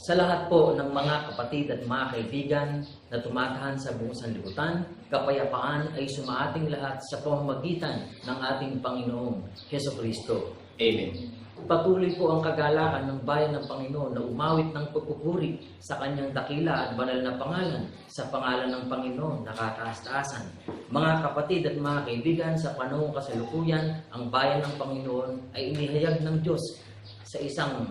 Sa lahat po ng mga kapatid at mga kaibigan na tumatahan sa buong sanlibutan, kapayapaan ay sumaating lahat sa pamamagitan ng ating Panginoong Hesukristo. Amen. Patuloy po ang kagalakan ng bayan ng Panginoon na umawit ng pagpupuri sa kanyang dakila at banal na pangalan, sa pangalan ng Panginoon na kataas-taasan. Mga kapatid at mga kaibigan, sa panahong kasalukuyan, ang bayan ng Panginoon ay inihayag ng Diyos sa isang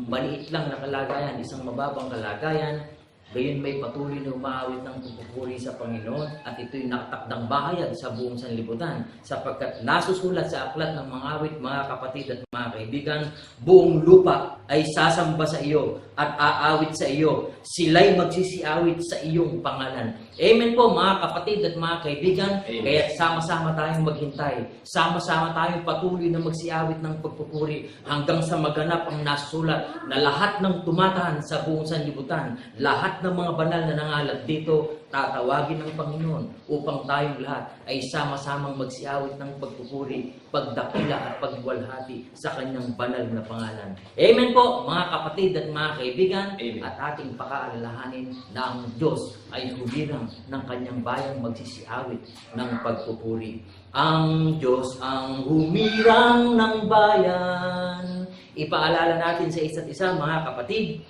maliit lang na kalagayan, isang mababang kalagayan. Gayon may patuloy na umaawit ng pagpupuri sa Panginoon at ito'y nakatakdang bahayag sa buong sanlibutan sapagkat nasusulat sa aklat ng mga awit, mga kapatid at mga kaibigan, buong lupa ay sasamba sa iyo at aawit sa iyo. Sila'y magsisiawit sa iyong pangalan. Amen po mga kapatid at mga kaibigan. Kaya sama-sama tayong maghintay. Sama-sama tayong patuloy na magsiawit ng pagpupuri hanggang sa maganap ang nasusulat na lahat ng tumatahan sa buong sanlibutan, lahat ng mga banal na nangalat dito, tatawagin ng Panginoon upang tayong lahat ay sama-samang magsiawit ng pagpupuri, pagdakila at pagwalhati sa kanyang banal na pangalan. Amen po mga kapatid at mga kaibigan. Amen. At ating pakaalalahanin na ang Diyos ay humirang ng kanyang bayang magsisiawit ng pagpupuri. Ang Diyos ang humirang ng bayan. Ipaalala natin sa isa't isa mga kapatid.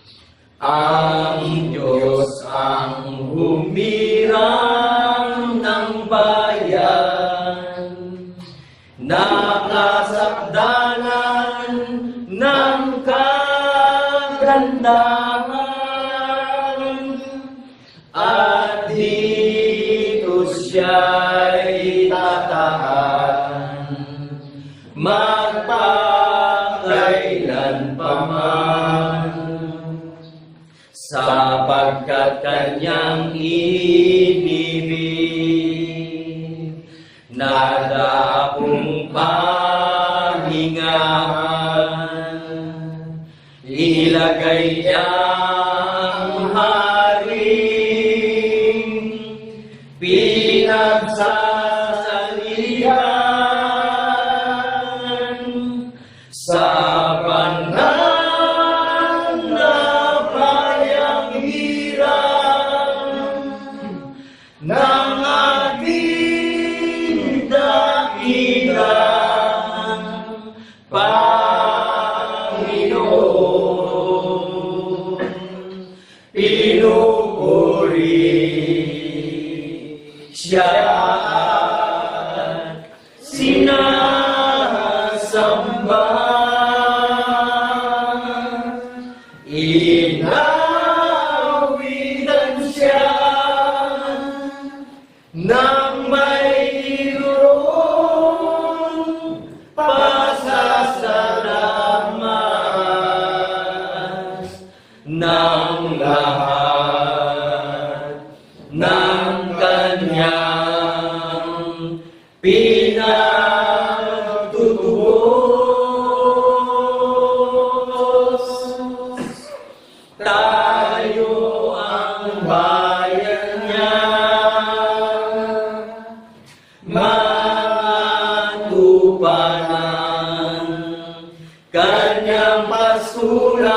ang Diyos ang humirang ng bayan, nakasakdalan ng kagandahan, at dito siya'y tatahan, magpakailan pa man. Sapagkat kanyang inibig, nadakong pahingahan, ilagay niyang haring pinagsasalihan sa banal ng ating dakilang Panginoon. Pinupuri siya at sinasamba. Inawitan siya nang mayroong pasasalamat ng lahat ng kanyang pinagtutubos. Tayo ang bayan niya, matupanan kanyang pasulan,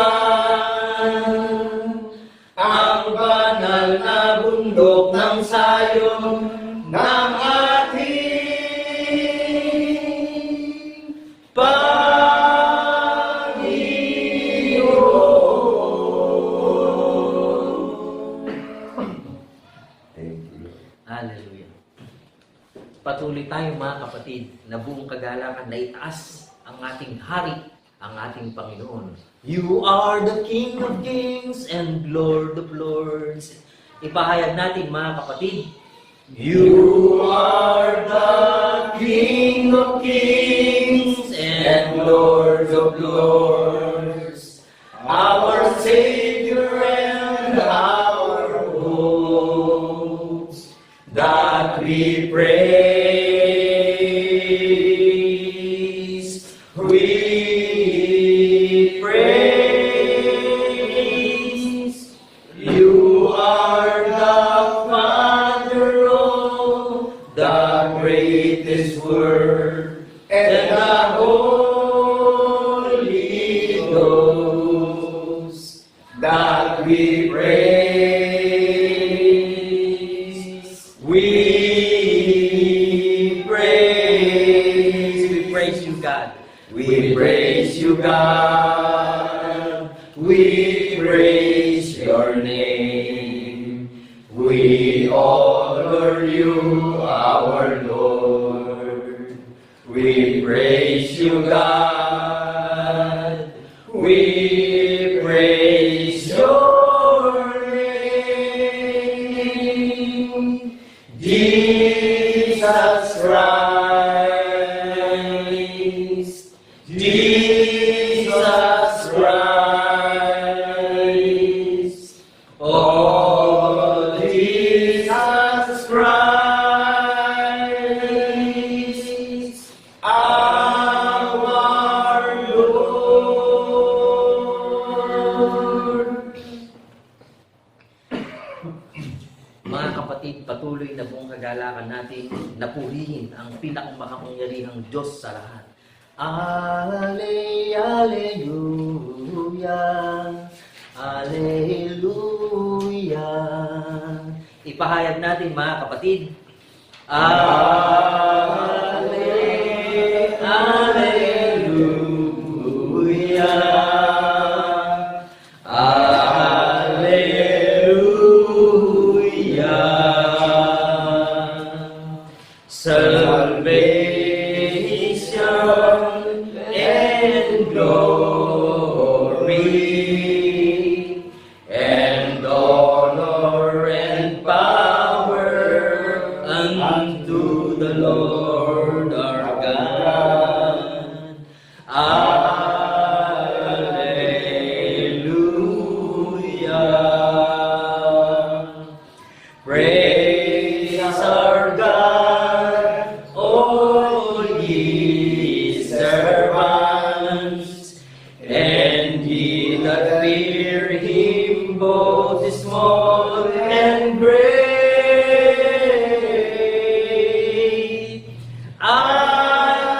ang banal na bundok ng Sayon ng ating Panginoon. Hallelujah. Patuloy tayo mga kapatid na buong kagalakan na itaas ang ating hari, ang ating Panginoon. You are the King of Kings and Lord of Lords. Ipahayag natin mga kapatid. You are the King of Kings and Lord of Lords, our Savior and our hope, that we praise. We praise. You are the Father of the greatest word and the Holy Ghost. God. We praise you, God. We praise your name. We honor you, our Lord. We praise you, God. We praise your name. Jesus Christ. Jesus Christ. Oh, Jesus Christ, our Lord. Mga kapatid, patuloy na buong kagalakan natin na purihin ang pinakamakapangyarihang Diyos sa lahat. Alleluia, Alleluia. Ipahayag natin mga kapatid. Alleluia. Alleluia. Salvation and glory and honor and power unto the Lord our God. Alleluia. Praise our God, all ye servants, and ye that fear him, both small and great. Alleluia.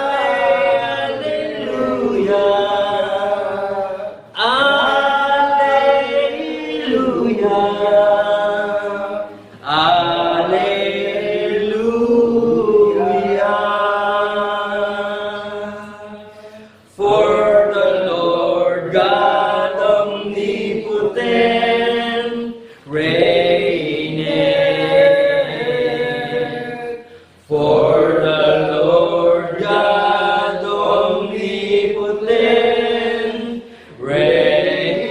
Alleluia. Alleluia. For the Lord God omnipotent reigneth. For the Lord God omnipotent reigneth.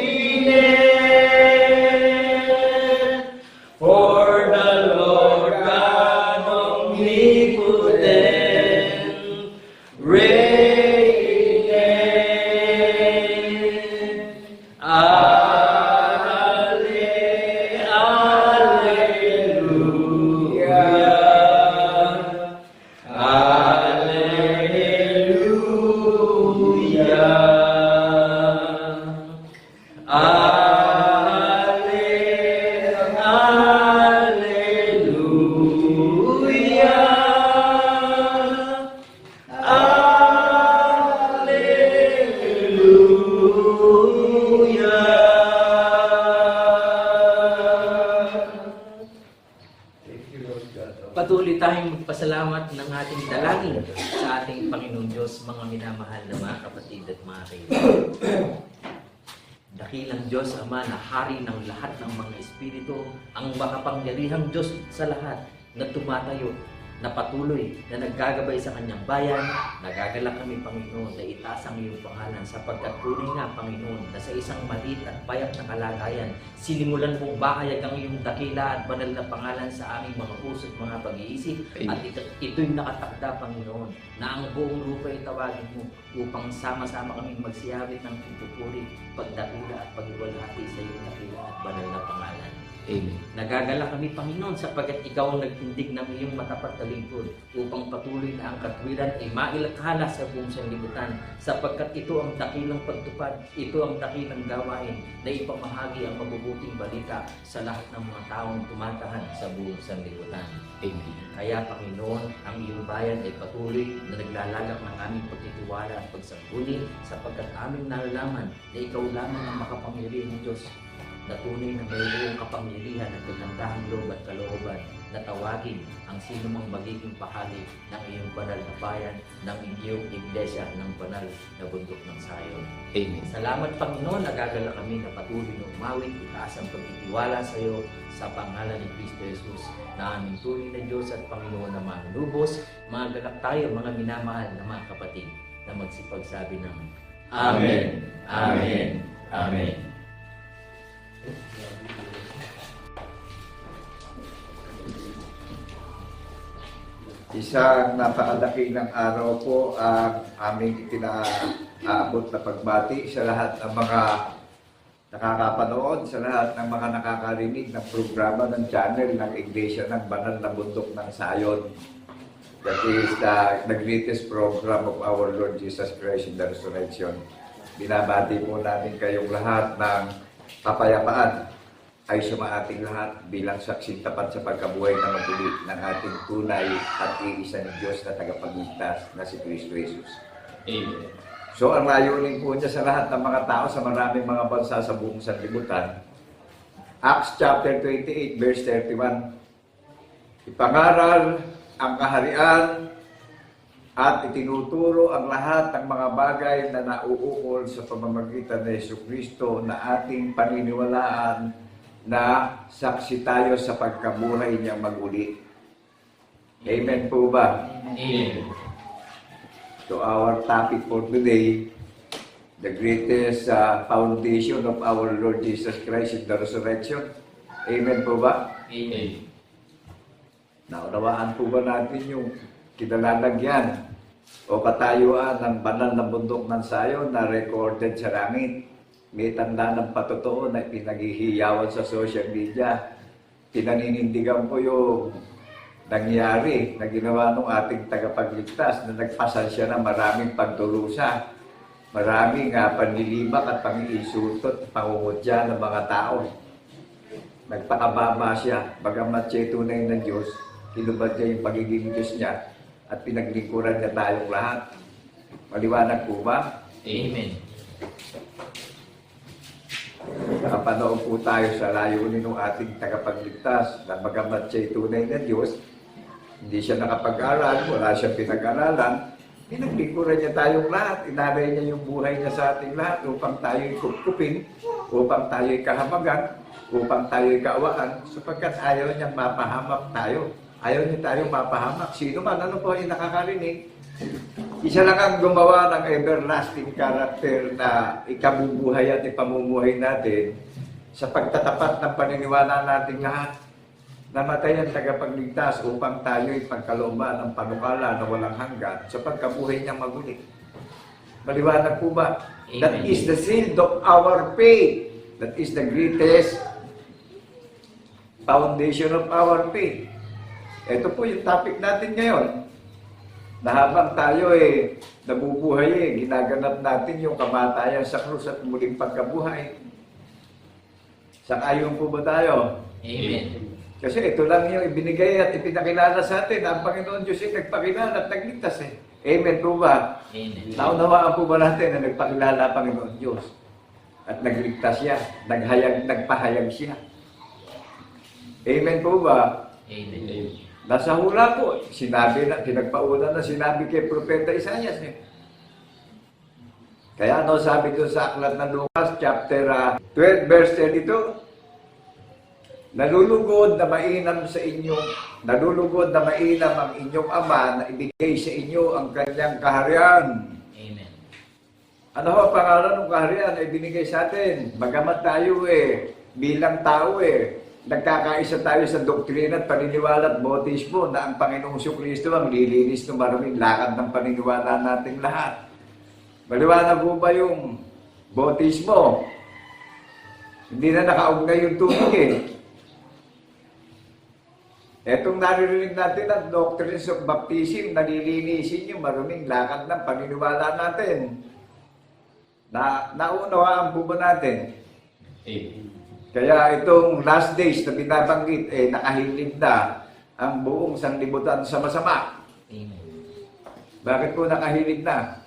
For the Lord God omnipotent reigneth. Alleluia. Patuloy tayong magpasalamat ng ating dalangin sa ating Panginoong Diyos, mga minamahal na mga kapatid at mga kaibigan. Dakilang Diyos Ama na hari ng lahat ng mga espiritu, ang makapangyarihang Diyos sa lahat na tumatayo, na patuloy na naggagabay sa kanyang bayan. Nagagalak kami, Panginoon, na itaas ang iyong pangalan sapagkat tunay nga, Panginoon, na sa isang maliit at payak na kalagayan, sinimulan mong bahayag ang iyong dakila at banal na pangalan sa aming mga puso at mga pag-iisip. At ito'y nakatakda, Panginoon, na ang buong lupa ay tawagin mo upang sama-sama kaming magsiyawit ng pagpupuri, pagdakila at paghiwalhati sa iyong dakila at banal na pangalan. Amen. Nagagala kami, Panginoon, sapagkat ikaw ang nagtindig ng iyong matapat na lingkod upang patuloy na ang katwiran ay mailathala sa buong sanlibutan, sapagkat ito ang dakilang pagtupad, ito ang dakilang gawain na ipamahagi ang mabubuting balita sa lahat ng mga taong tumatahan sa buong sanlibutan. Amen. Kaya, Panginoon, ang iyong bayan ay patuloy na naglalagak ng aming pagtitiwala at pagsambuni, sapagkat aming nalalaman na ikaw lamang ang makapangyarihang Diyos na tunay na mayroong kapangyarihan at kagandahang loob at kalooban na tawagin ang sino mang magiging pahali ng iyong banal na bayan, ng iyong iglesia ng banal na bundok ng Sayon. Amen. Salamat Panginoon, nagagala kami na patuloy na umawit, itaas ang pagtitiwala sa iyo sa pangalan ni Kristo Jesus na aming tunay na Diyos at Panginoon na manubos. Mga galak tayo, mga minamahal na mga kapatid na magsipagsabi ng Amen, Amen, Amen. Isang napakadakilang araw po ang aming itinaabot na pagbati sa lahat ng mga nakakapanood, sa lahat ng mga nakakarinig ng programa ng channel ng Iglesia ng Banal na Bundok ng Sayon. That is the greatest program of our Lord Jesus Christ in the Resurrection. Binabati po natin kayong lahat ng kapayapaan ay sumaating lahat bilang saksing tapat sa pagkabuhay na matuloy ng ating tunay at iisa ni Diyos na tagapagligtas na si Kristo Jesus. Amen. So ang layunin po niya sa lahat ng mga tao sa maraming mga bansa sa buong sanlibutan, Acts chapter 28 verse 31, ipangaral ang kaharian at itinuturo ang lahat ng mga bagay na nauukol sa pamamagitan ni Jesucristo na ating paniniwalaan na saksi tayo sa pagkabuhay niyang maguli. Amen po ba? Amen. So our topic for today, the greatest foundation of our Lord Jesus Christ in the resurrection. Amen po ba? Amen. Naunawaan po ba natin yung kinalalagyan o katayuan ng banal na bundok ng Sayon na recorded sa langit? May tanda ng patotoo na pinaghihiyawan sa social media. Pinaninindigan po yung nangyari na ginawa ng ating tagapagligtas na nagpasal siya ng maraming pagdurusa, maraming panlilibak at pangiinsulto at pangungutya ng mga tao. Nagpakababa siya, bagamat siya tunay na Diyos, hinubad niya yung pagiging Diyos niya at pinaglingkuran niya tayong lahat. Maliwanag po ba? Amen. Nakapanood po tayo sa layunin ng ating tagapagligtas na bagamat siya tunay na Diyos, hindi siya nakapag-aral, wala siyang pinag-aralan, pinaglingkuran niya tayong lahat, inalay niya yung buhay niya sa ating lahat upang tayo'y kupkupin, upang tayo'y kahamagan, upang tayo'y kaawaan, sapagkat ayaw niyang mapahamak tayo. Ayaw niya tayong mapahamak. Sino man, ano po yung nakakarinig? Isa lang ang gumawa ng everlasting character na ikabubuhay at ipamumuhay natin sa pagtatapat ng paniniwala nating lahat. Namatay ang tagapagligtas upang tayo'y pagkalooban ng panukala na walang hanggan sa pagkabuhay niyang maguli. Maliwanag po ba? Amen. That is the seal of our faith. That is the greatest foundation of our faith. Ito po yung topic natin ngayon. Na habang tayo nabubuhay, ginaganap natin yung kamatayan sa krus at muling pagkabuhay. Sang-ayon po ba tayo? Amen. Kasi ito lang yung ibinigay at ipinakilala sa atin. Ang Panginoon Diyos ay nagpakilala at nagligtas Amen po ba? Amen. Naunawaan po ba natin na nagpakilala ang Panginoon Diyos? At nagligtas siya, nagpahayag siya. Amen po ba? Amen. Nasa hula po, sinabi na, pinagpauna na sinabi kay Propeta Isaias. Kaya ano sabi doon sa aklat ng Lucas, chapter 12, verse 32, nalulugod na mainam ang inyong ama na ibigay sa inyo ang kanyang kaharian. Amen. Ano ho ang pangalan ng kaharian na ibinigay sa atin? Bagamat tayo bilang tao nagkakaisa tayo sa doktrina at paniniwala at bautismo na ang Panginoong Kristo ang lilinis ng maruming lakad ng paniniwala nating lahat. Maliwanag po ba yung bautismo? Hindi na nakaugnay yung tubig Etong naririnig natin ang doctrines of baptism, nalilinisin yung maruming lakad ng paniniwala natin. Naunawaan po ba natin? Kaya itong last days na binabanggit, nakahilig na ang buong sanlibutan sa masama. Amen. Bakit po nakahilig na?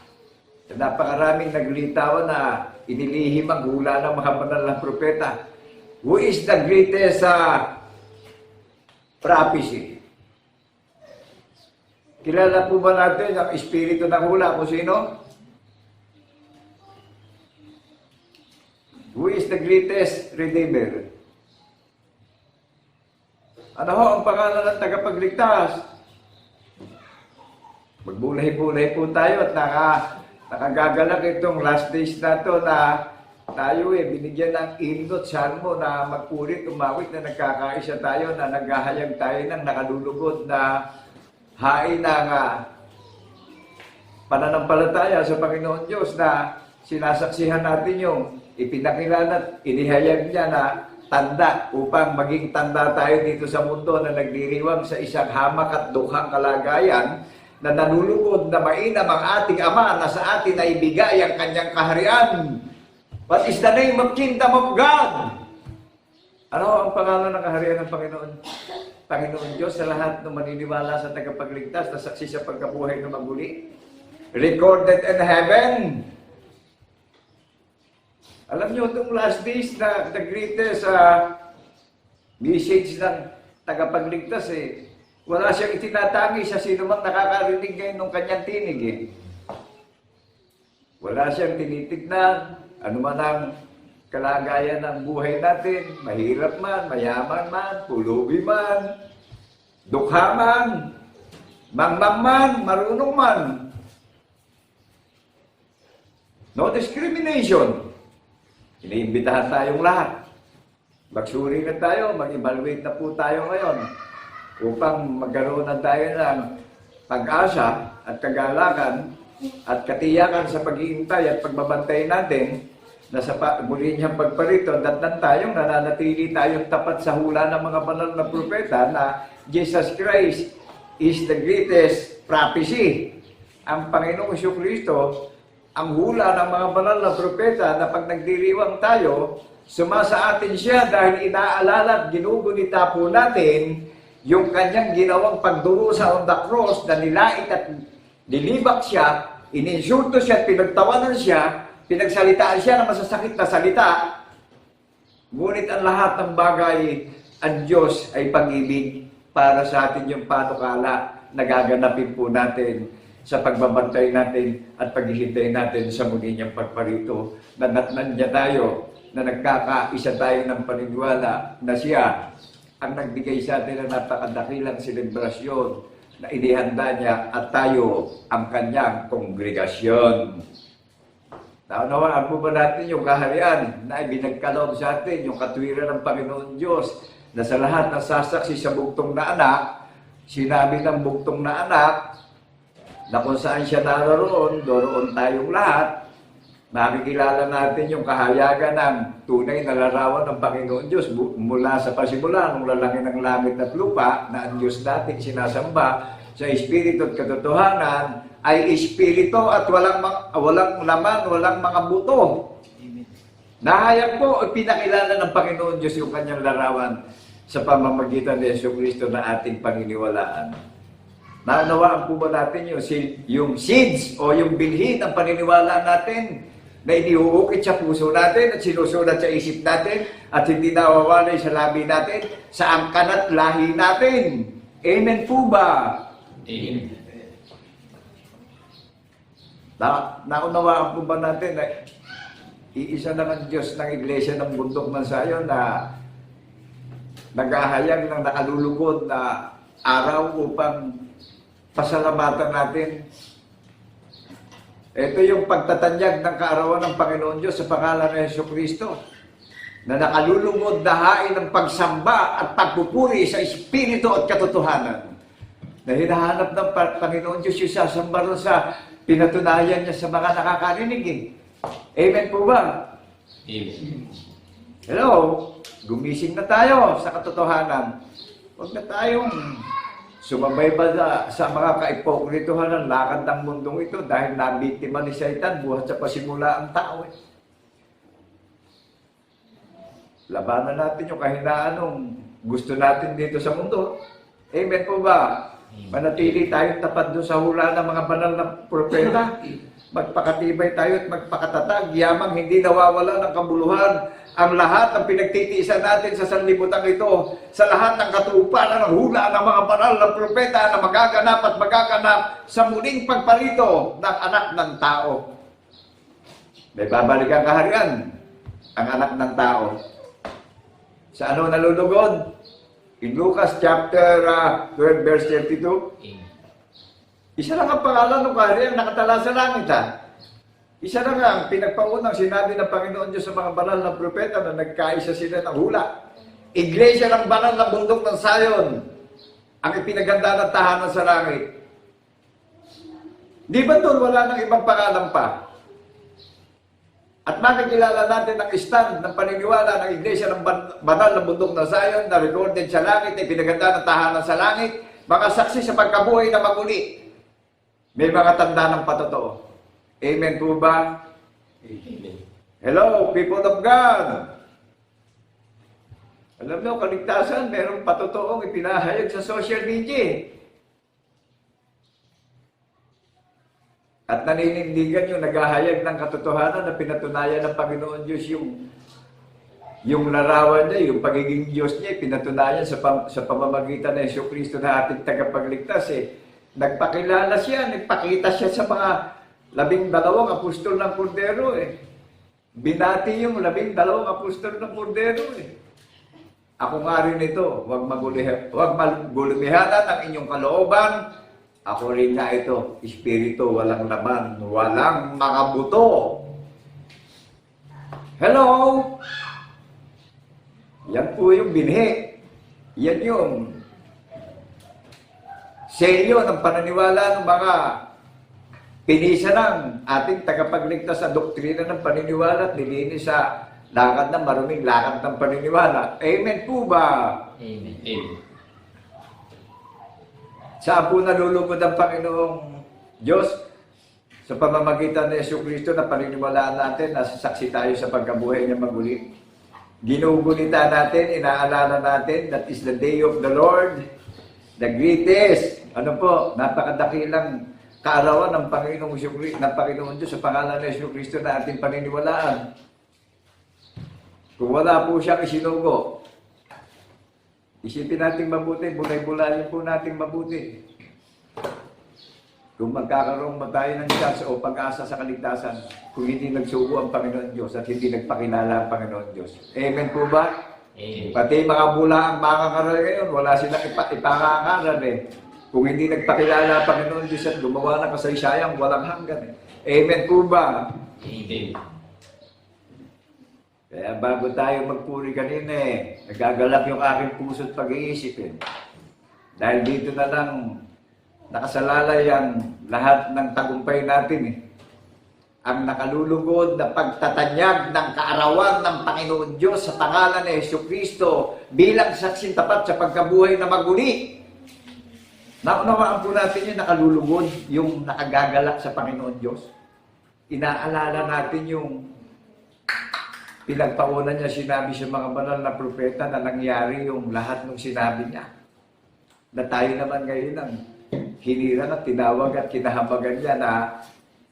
Napakaraming naglitaw na inilihim ang hula ng mga banal na propeta. Who is the greatest prophecy. Kilala po ba natin ang espiritu ng hula kung sino? Who is the greatest redeemer? Ano ho ang pangalan ng tagapagligtas? Magbulay-bulay po tayo at nakagagalak itong last days na to na tayo binigyan ng himno at salmo na magpuri, tumawit na nagkakaisa tayo, na naghahayag tayo ng nakalulugod na hain ng pananampalataya sa Panginoon Diyos, na sinasaksihan natin yung ipinakilala at inihayag niya na tanda upang maging tanda tayo dito sa mundo na nagdiriwang sa isang hamak at dukhang kalagayan, na nanulugod na mainam ang ating Ama na sa atin ay ibigay ang kanyang kaharian. What is the name of kingdom of God? Ano ang pangalan ng kaharian ng Panginoon? Panginoon Diyos sa lahat ng maniniwala sa tagapagligtas na saksi sa pagkabuhay na maguli. Recorded in heaven. Alam niyo, itong last days na the greatest message ng tagapagligtas wala siyang itinatangi sa sino mang nakakarinig ngayon ng kanyang tinig Wala siyang tinitignan, ano man ang kalagayan ng buhay natin, mahirap man, mayaman man, pulubi man, dukha man, mangmang man, marunong man. No discrimination. Iniimbitahan tayong lahat. Magsuri na tayo, mag-evaluate na po tayo ngayon upang magkaroon na tayo ng pag-asa at kagalakan at katiyakan sa pag-iintay at pagbabantay natin na sa muli niyang pagparito, datnan tayong nananatili tayong tapat sa hula ng mga banal na propeta na Jesus Christ is the greatest prophecy. Ang Panginoong Jesucristo, ang hula ng mga banal na propeta na pag nagdiriwang tayo, sumasa atin siya dahil inaalala at ginugunita po natin yung kanyang ginawang pagdurusa on the cross na nilait at nilibak siya, ininsulto siya at pinagtawanan siya, pinagsalitaan siya ng masasakit na salita. Ngunit ang lahat ng bagay, ang Diyos ay pag-ibig para sa atin yung panukala na gaganapin po natin sa pagbabantay natin at paghihintay natin sa muli niyang pagparito. Nanatnan niya tayo na nagkakaisa tayo ng paniniwala na siya ang nagbigay sa atin ng napakadakilang selebrasyon na inihanda niya at tayo ang kanyang kongregasyon. Naunawaan po ba natin yung kaharian na ibinagkaloob sa atin, yung katwiran ng Panginoon Diyos, na sa lahat ng sasaksi sa bugtong na anak, sinabi ng bugtong na anak, na kung saan siya naroon, doon tayong lahat, makikilala natin yung kahayagan ng tunay na larawan ng Panginoon Diyos mula sa pasimula, nung lalangin ng langit at lupa, na ang Diyos natin sinasamba sa Espiritu at katotohanan, ay Espiritu at walang laman, walang mga buto. Nahayag po, pinakilala ng Panginoon Diyos yung kanyang larawan sa pamamagitan ni Jesucristo na ating paniniwalaan. Naunawaan po ba natin yung seeds o yung bilhin ng paniniwala natin na iniuukit sa puso natin at sinusulat sa isip natin at hindi nawawalay sa labi natin sa angkan at lahi natin. Amen po ba? Amen. Naunawaan po ba natin na iisa lang ang Diyos ng Iglesia ng bundok ng Sayon na naghahayag ng nakalulugod na araw upang pasalamatan natin. Ito yung pagtatanyag ng kaarawan ng Panginoon Diyos sa pangalan ng Jesucristo na nakalulungod na hain ng pagsamba at pagpupuri sa Espiritu at katotohanan. Na hinahanap ng Panginoon Diyos yung sasamba rin sa pinatunayan niya sa mga nakakarinig. Amen po ba? Amen. Hello? Gumising na tayo sa katotohanan. Huwag na tayong sumabay ba sa mga kaipokritohan ng lakad ng mundong ito dahil nabiktima ni Satan buhat sa pasimula ang tao. Labanan natin yung kahinaan ng gusto natin dito sa mundo. Amen po ba? Manatili tayong tapat doon sa hula ng mga banal na propeta magpakatibay tayo at magpakatatag, yamang hindi nawawala ng kabuluhan ang lahat ng pinagtitiisan natin sa sanlibutan ito, sa lahat ng katuparan ng hula ng mga banal ng propeta na magaganap at magaganap sa muling pagparito ng anak ng tao. May babalik ang kaharian, ang anak ng tao. Sa ano nalulugod? In Lucas chapter 12 verse 32, Amen. isa lang ang pangalan ng kaharian nakatala sa langit Isa lang ang pinagpaunang sinabi ng Panginoon Diyos sa mga banal na propeta na nagkaisa sila ng hula. Iglesia ng banal na bundok ng Sayon ang ipinaganda ng tahanan sa langit. Di ba doon wala nang ibang pangalan pa? At makikilala natin ang stand ng paniniwala ng Iglesia ng banal na bundok ng Sayon na recorded sa langit, ipinaganda ng tahanan sa langit, mga saksi sa pagkabuhay na maguli. May mga tanda ng patotoo. Amen po ba? Amen. Hello, people of God! Alam nyo, kaligtasan, merong patotoong ipinahayag sa social media. At naninindigan yung naghahayag ng katotohanan na pinatunayan ng Panginoon Diyos yung larawan niya, yung pagiging Diyos niya, pinatunayan sa pamamagitan ng Jesucristo na ating tagapagligtas. Nagpakilala siya, nagpakita siya sa mga 12 apostol ng Kordero. Binati yung 12 apostol ng Kordero. Ako nga rin ito, huwag magulumihanan ang inyong kalooban. Ako rin nga ito, espiritu, walang laman, walang makabuto. Hello! Yan po yung binhi. Yan yung selyo ng pananiwala ng mga pinisa ng ating tagapagligtas sa doktrina ng paniniwala at nilinis sa lakad ng maruming lakad ng paniniwala. Amen po ba? Amen. Amen. Saan po nalulugod ang Panginoong Diyos? Sa pamamagitan ng Jesucristo na paniniwalaan natin, nasasaksi tayo sa pagkabuhay niya maguli. Ginugunita natin, inaalala natin, that is the day of the Lord, the greatest, napakadakilang kaarawan ng Panginoong Diyos sa pangalan ng Jesucristo na ating paniniwalaan. Kung wala po siyang isinugo, isipin natin mabuti, bulay-bulayin po natin mabuti. Kung magkakaroon ba tayo ng chance o pag-asa sa kaligtasan, kung hindi nagsugo ang Panginoon Diyos at hindi nagpakilala ang Panginoon Diyos. Amen po ba? Amen. Pati mga bulaang makakaral ngayon, wala silang ipangangaral Kung hindi nagpakilala ang Panginoon Diyos at gumawa ng kasaysayang walang hanggan. Amen po ba? Amen. Kaya bago tayo magpuri kanina nagagalak yung aking puso at pag-iisip Dahil dito na lang nakasalalay ang lahat ng tagumpay natin Ang nakalulugod na pagtatanyag ng kaarawan ng Panginoon Diyos sa pangalan ni Jesucristo bilang saksing tapat sa pagkabuhay na maguli. Naunawaan po natin yung nakalulugod, yung nakagagalak sa Panginoon Diyos. Inaalala natin yung pinagpaunan niya sinabi sa mga banal na propeta na nangyari yung lahat ng sinabi niya. Na tayo naman ngayon ang hinirang at tinawag at kinahabagan niya na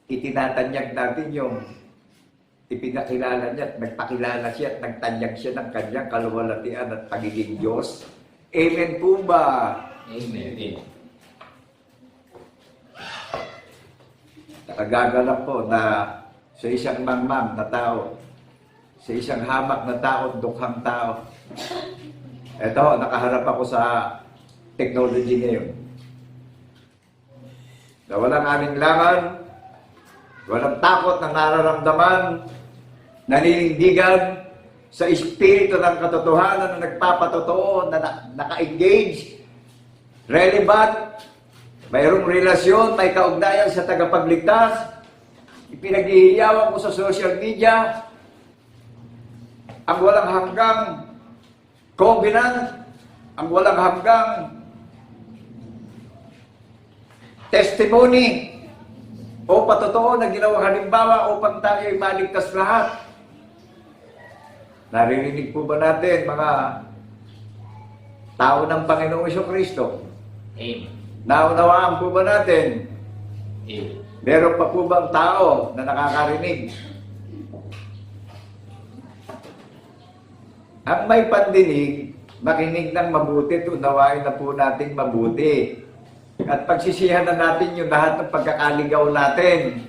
itinatanyag natin yung ipinakilala niya at nagpakilala siya at nagtanyag siya ng kanyang kaluwalhatian at pagiging Diyos. Amen po ba? Amen. Nakagagalak po na sa isang mangmang na tao, sa isang hamak na tao, dukhang tao. Ito, nakaharap ako sa technology ngayon. Na walang alinlangan, walang takot na nararamdaman, naninindigan sa espiritu ng katotohanan na nagpapatotoo, na naka-engage, relevant, mayroong relasyon, may kaugnayan sa tagapagligtas, ipinaghihiyawan ko sa social media, ang walang hanggang covenant, ang walang hanggang testimony o patotoo na ginawang halimbawa upang tayo ay maligtas lahat. Naririnig po ba natin, mga tao ng Panginoong Jesucristo? Amen. Naunawaan po ba natin? Amen. Meron pa po bang tao na nakakarinig? Ang may pandinig, makinig ng mabuti, tunawain na po natin mabuti. At pagsisihan na natin yung lahat ng pagkakaligaw natin.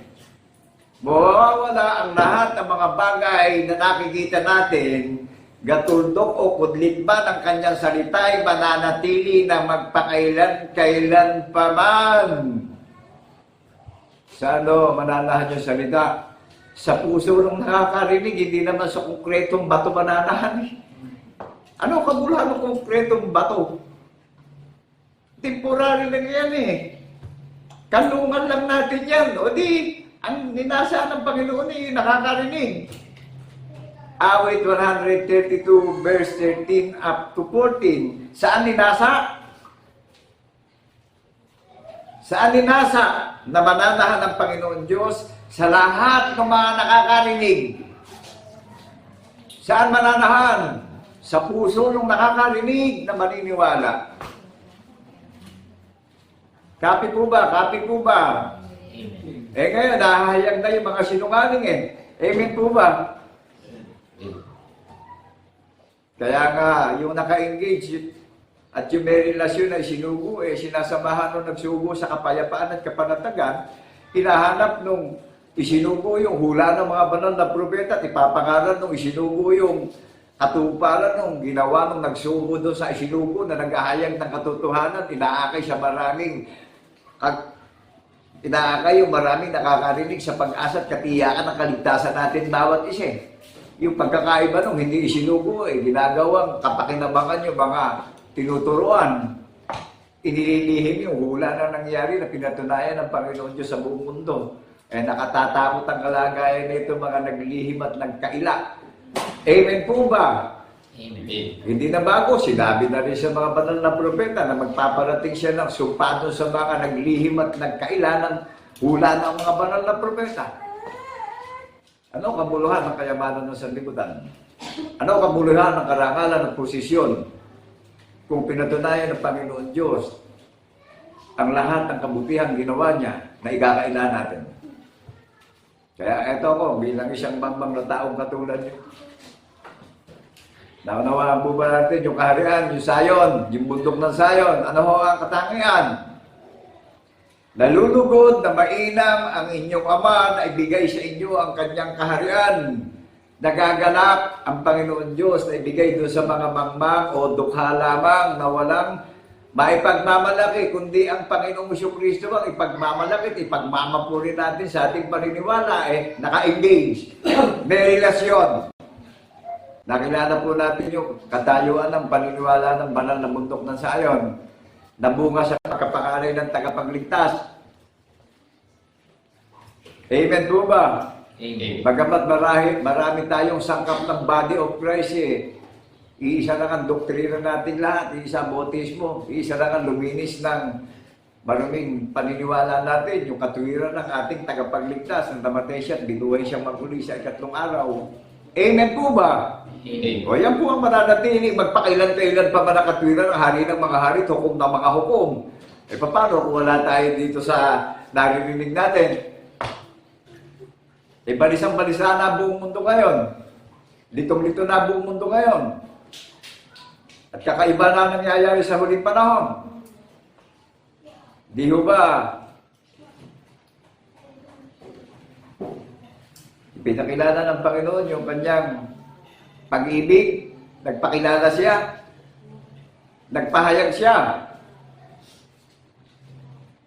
Mawawala ang lahat ng mga bagay na nakikita natin, gatuldok o kudlit ba ng kanyang salita ay mananatili na magpakailan-kailan pa man. Sa mananahan yung salita? Sa puso ng nakakarinig, hindi naman sa konkretong bato mananahan eh. Ano kabuluhan ng konkretong bato? Temporary lang yan eh. Kalungan lang natin yan. O di, ang ninasa ng Panginoon eh, nakakarinig. Awit 132 verse 13 up to 14. Saan ninasa? Saan ninasa na mananahan ng Panginoon Diyos sa lahat ng mga nakakarinig? Saan mananahan? Sa puso ng nakakarinig na maniniwala. Copy po ba? Copy po ba? Amen. Eh ngayon, nahahayag na yung mga sinungaling eh. Amen po ba? Kaya nga, yung naka-engage at yung may relasyon ay sinugo, sinasamahan nung nagsugo sa kapayapaan at kapanatagan, hinahanap nung isinugo yung hula ng mga banal na propeta at ipapangalan nung isinugo yung katuparan nung ginawa nung nagsugo doon sa isinugo na naghahayag ng katotohanan, inaakay sa maraming inaakay yung maraming nakakarinig sa pag-asa at katiyakan ng kaligtasan natin bawat isa. Yung pagkakaiba nung hindi isinugo, ginagawang kapakinabangan yung mga tinuturuan. Inililihim yung hula na nangyari na pinatunayan ng Panginoon Diyos sa buong mundo. Nakatatakot ang kalagayan nito mga naglihim at nagkaila. Amen po ba? Amen. Hindi na bago, sinabi na rin sa mga banal na propeta na magpaparating siya ng sumpa doon sa mga naglihim at nagkaila ng hula ng mga banal na propeta. Ano kabuluhan ng kayamanan ng sanlibutan? Ano kabuluhan ng karangalan ng posisyon kung pinatunayan ng Panginoon Diyos ang lahat ng kabutihang ginawa niya na ikakaila natin? Kaya eto ako, bilang isang mambang na taong katulad niyo. Naunawaan po ba natin yung kaharian, yung Sayon, yung bundok ng Sayon? Ano ho ang katangian? Nalulugod na mainam ang inyong Ama na ibigay sa inyo ang kanyang kaharian. Nagaganap ang Panginoon Diyos na ibigay doon sa mga mangmang o dukha lamang na walang maipagmamalaki, kundi ang Panginoong Jesucristo ang ipagmamalaki at ipagmamapuri natin sa ating paniniwala naka-engage. May relasyon. Nakilala po natin yung katayuan ng paniniwala ng banal na bundok ng Sayon na bunga sa pagkapangalay ng tagapagligtas. Amen po ba? Amen. Bagamat marami tayong sangkap ng body of Christ iisa lang ang doktrina natin lahat, iisa ang bautismo, iisa lang ang luminis ng maruming paniniwala natin, yung katuwiran ng ating tagapagligtas, nang namatay siya at binuhay siyang maguli sa ikatlong araw. Amen po ba? Amen. O yan po ang mananatili, magpakailan-kailan pa man ang katwiran ng hari ng mga hari, hukom ng mga hukom. Paano kung wala tayo dito sa naririnig natin? Balisang-balisa na buong mundo ngayon. Litong-lito na buong mundo ngayon. At kakaiba na nangyayari sa huling panahon. Di ho ba? Pinakilala ng Panginoon yung kanyang pag-ibig, nagpakilala siya, nagpahayag siya.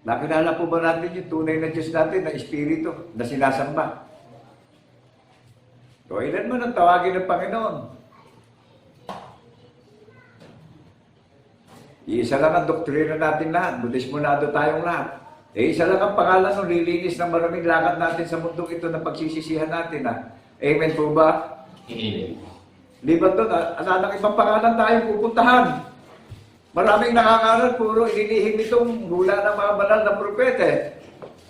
Nakilala po ba natin yung tunay na Diyos natin na Espiritu na sinasamba? So, ilan mo nang tawagin ng Panginoon? Iisa lang ang doktrina natin lahat, Budismonado tayong lahat. Isa lang ang pangalan ng lilinis ng maraming lakad natin sa mundong ito na pagsisisihan natin. Amen po ba? Amen. Di ba doon, anong ibang pangalan tayo pupuntahan? Maraming nakakaral, puro inilihim itong hula ng mga banal na propete.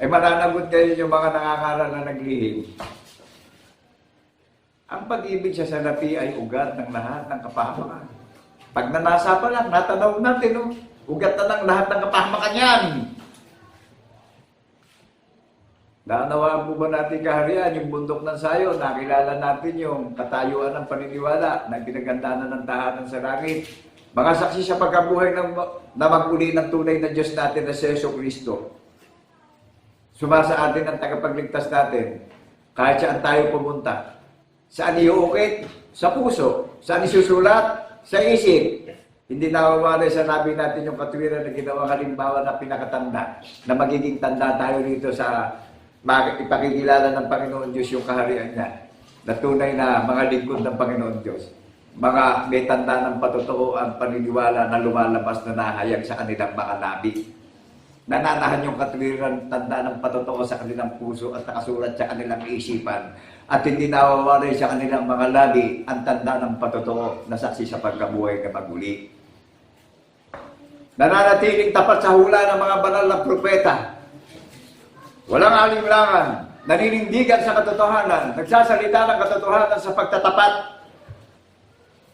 Mananagot kayo yung mga nakakaral na naglihim. Ang pag-ibig sa salapi ay ugat ng lahat ng kapahamakan. Pag nanasa pa lang, natanaw natin, ugat na ng lahat ng kapahamakan yan. Naunawaan po ba natin kaharian, yung bundok ng Sayon, nakilala natin yung katayuan ng paniniwala na pinagandaanan ng tahanan sa langit. Mga saksi sa pagkabuhay na maguli ng tunay na Diyos natin na si Jesucristo. Sumasa atin ang tagapagligtas natin, kahit saan tayo pumunta. Saan iuukit? Sa puso. Saan isusulat? Sa isip. Hindi nawawala sa nabi natin yung katuwiran na ginawa halimbawa na pinakatanda, na magiging tanda tayo dito sa ipakikilala ng Panginoon Diyos yung kaharian niya, na tunay na mga lingkod ng Panginoon Diyos. Mga may tanda ng patotoo ang paniniwala na lumalabas na nahayag sa kanilang mga labi. Nananahan yung katuwiran, tanda ng patotoo sa kanilang puso at nakasulat sa kanilang isipan. At hindi nawawala sa kanilang mga labi ang tanda ng patotoo na saksi sa pagkabuhay na maguli. Nananatiling tapat sa hula ng mga banal na propeta. Walang alinlangan, naninindigan sa katotohanan, nagsasalita ng katotohanan sa pagtatapat.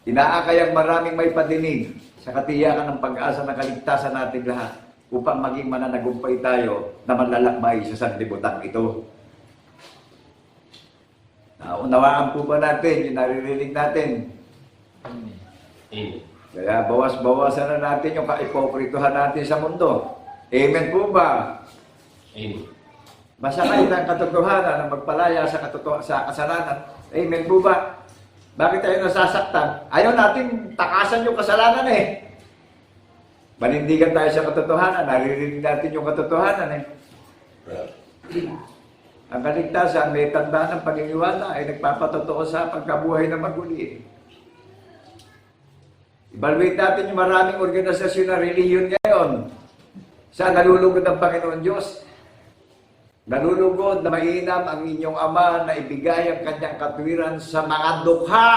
Inaakayang maraming may patinig sa katiyakan ng pag-asa na kaligtasan natin lahat upang maging mananagumpay tayo na manlalakbay sa sanlibutan ito. Naunawaan po ba natin yung naririnig natin? Amen. Kaya bawas-bawasan na natin yung kaipokrituhan natin sa mundo. Amen po ba? Amen. Masakay ng katotohanan na magpalaya sa kasalanan. Amen po ba? Bakit tayo nasasaktan? Ayaw natin takasan yung kasalanan eh. Manindigan tayo sa katotohanan. Naririnig natin yung katotohanan eh. Ang kaligtasan, may tanda ng paniniwala ay nagpapatotoo sa pagkabuhay na maguli. Evaluate natin yung maraming organisasyon na relihiyon ngayon. Saan nalulugod ang Panginoon Diyos? Nalulugod na mainam ang inyong Ama na ibigay ang kanyang katwiran sa mga dukha.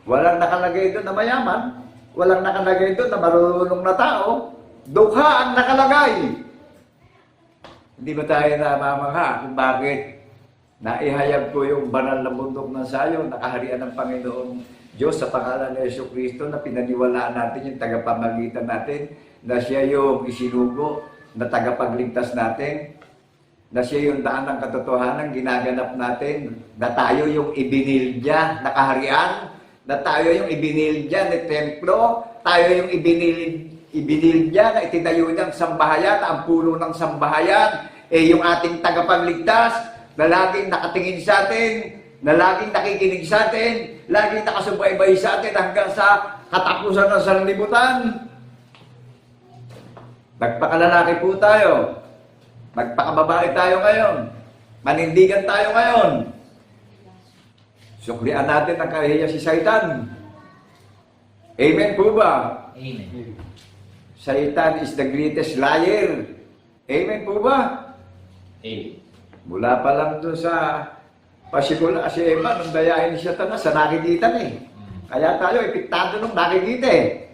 Walang nakalagay doon na mayaman. Walang nakalagay doon na marunong na tao. Dukha ang nakalagay. Hindi ba tayo namamangha kung bakit naihayag ko yung banal na bundok ng Sayon, nakaharian ng Panginoon Diyos sa pangalan ni Jesucristo na pinaniwalaan natin yung tagapamagitan natin, na siya yung isinugo, na tagapagligtas natin, na siya yung daan ng katotohanan, ginaganap natin, na tayo yung ibinilya na kaharian, na tayo yung ibinilya na templo, tayo yung ibinilya na itinayo niyang sambahayan, ang puno ng sambahayan, yung ating tagapagligtas, na laging nakatingin sa atin, na laging nakikinig sa atin, laging nakasubaybay sa atin hanggang sa katapusan ng sanlibutan. Magpakalalaki po tayo. Magpakababae tayo ngayon. Manindigan tayo ngayon. Suklian natin ang kahiya si Satan. Amen po ba? Amen. Satan is the greatest liar. Amen po ba? Amen. Mula pa lang doon sa pasikula si Eva, nung dayahin siya tanas sa nakikita eh. Kaya tayo, epiktado nung nakikita eh.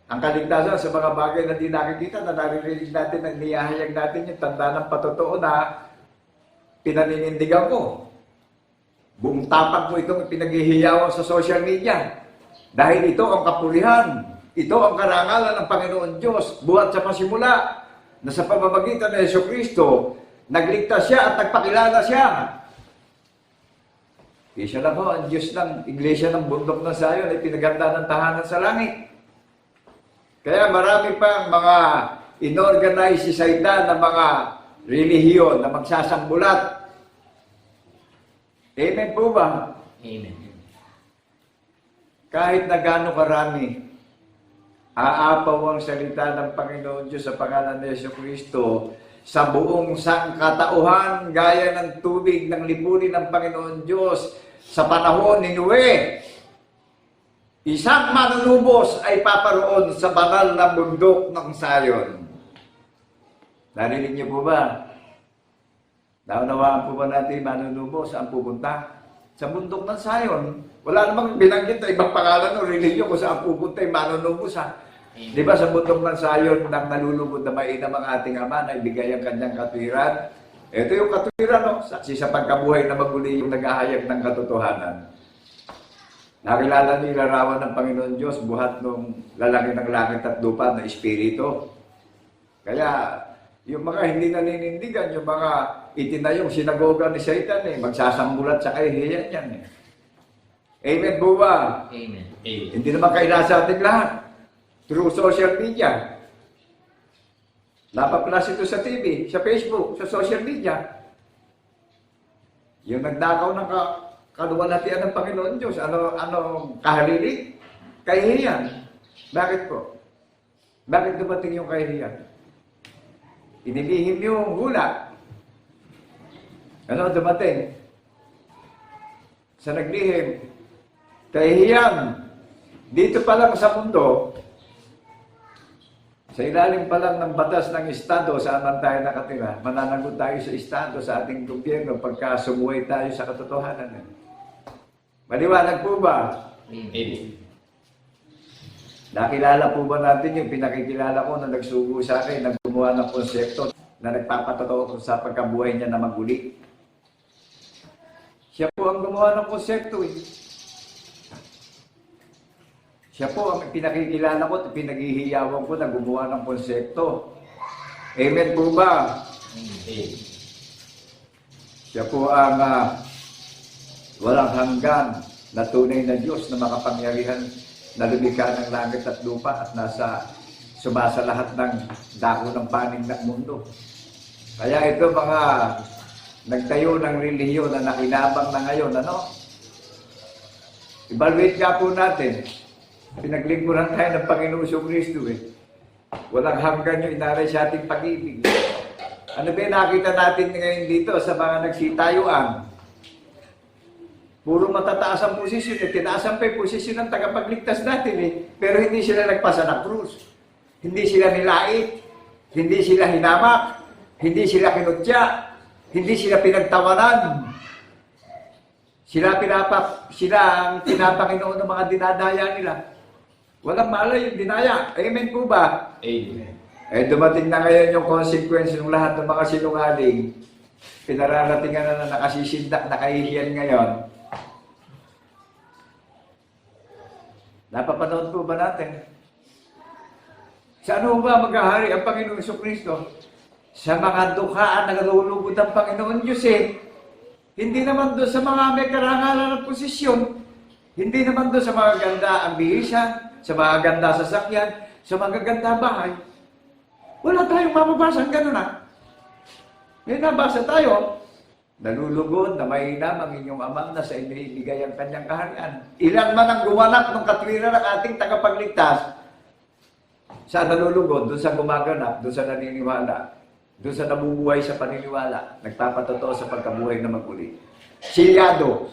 Ang kaligtasan sa mga bagay na di nakikita, na naririnig natin, na niyahayag natin yung tanda ng patotoo na pinaninindigan ko. Buong tapak mo itong pinaghihiyawan sa social media. Dahil ito ang kapulihan, ito ang karangalan ng Panginoon Diyos, buhat sa pasimula, na sa pamamagitan ng Jesucristo, nagligtas siya at nagpakilala siya. Siya lang po, ang Diyos ng Iglesia ng Bundok ng Sayon ay pinaganda ng tahanan sa langit. Kaya marami pang mga inorganize si Satan na mga relihiyon na magsasangbulat. Amen po ba? Amen. Kahit na gaano karami, aapaw ang salita ng Panginoon Diyos sa pangalan ni Jesucristo sa buong sangkatauhan gaya ng tubig ng lipunin ng Panginoon Diyos sa panahon ni Noe. Isang manunubos ay paparoon sa banal na bundok ng Sayon. Narinig niyo po ba? Naunawaan po ba natin manunubos ang pupunta? Sa bundok ng Sayon. Wala namang binanggit na ibang pangalan o religiyon kung saan pupunta yung manunubos ha. Di ba sa bundok ng Sayon nang nalulubod na mainam ang ating Ama na ibigay ang kanyang katwiran? Ito yung katwiran, no? Saksi sa pagkabuhay na maguli yung nag-ahayag ng katotohanan. Nakilala ni larawan ng Panginoon Diyos buhat nung lalaki ng langit at lupa na espiritu. Kaya Yung mga hindi naninindigan, yung mga itinayong sinagoga ni Satan, magsasambulat sa kahihiyan yan. Amen po ba? Amen. Amen. Hindi naman kailangan sa ating lahat. Through social media. Napaplas ito sa TV, sa Facebook, sa social media. Yung nagnakaw ng kaluwalhatian ng Panginoon Diyos, ano kahalilig? Kahihiyan. Bakit po? Bakit dumating yung kahihiyan? Inilihim yung hula. Ano dumating? Sa naglihim. Kahihiyan. Dito pa lang sa mundo, sa ilalim pa lang ng batas ng Estado saan man tayo nakatira, mananagot tayo sa Estado, sa ating gobyerno pagka sumuway tayo sa katotohanan. Maliwanag po ba? Amen. Nakilala po ba natin yung pinakikilala ko na nagsugo sa akin, na gumawa ng konsepto na nagpapatotoo sa pagkabuhay niya na maguli? Siya po ang gumawa ng konsepto eh. Siya po ang pinakikilala ko at pinaghihiyawan ko na gumawa ng konsepto. Amen po ba? Amen. Siya po ang walang hanggan na tunay na Diyos na makapangyarihan na lumikha ng langit at lupa at sumasa lahat ng dako ng panig ng mundo. Kaya ito mga nagtayo ng relihiyon na nakinabang na ngayon, evaluate nga po natin. Pinaglingkuran tayo ng Panginoong Kristo eh. Walang hanggan yung inaray sa ating pag-ibig. Ano ba yung nakita natin ngayon dito sa mga nagsitayuan? Puro matataas ang posisyon eh. Tinaasan pa yung posisyon ng tagapagligtas natin eh. Pero hindi sila nagpasa ng krus. Hindi sila nilait. Hindi sila hinamak. Hindi sila kinutya. Hindi sila pinagtawanan. Sila ang pinapanginoon ng mga dinadaya nila. Walang malay yung dinaya. Amen po ba? Amen. Dumating na ngayon yung consequence ng lahat ng mga sinungaling. Pinararatingan na nakasisindak, nakahihiyan ngayon. Napapanood po ba natin? Saan ba maghahari ang Panginoong Kristo? Sa mga dukhaan na nalulugod ang Panginoon Diyos eh. Hindi naman doon sa mga may karangalan at posisyon. Hindi naman doon sa mga ganda ang bihisan, sa mga ganda sasakyan, sa mga ganda bahay. Wala tayong mababasa ganun May nabasa tayo. Nalulugod na mainam ang inyong amang na sa inibigay ang kanyang kaharian. Ilan man ang gumanap ng katwiran ng ating tagapagligtas, sa nalulugod, doon sa gumaganap, doon sa naniniwala, doon sa nabubuhay sa paniniwala, nagpapatotoo sa pagkabuhay na maguli. Silyado.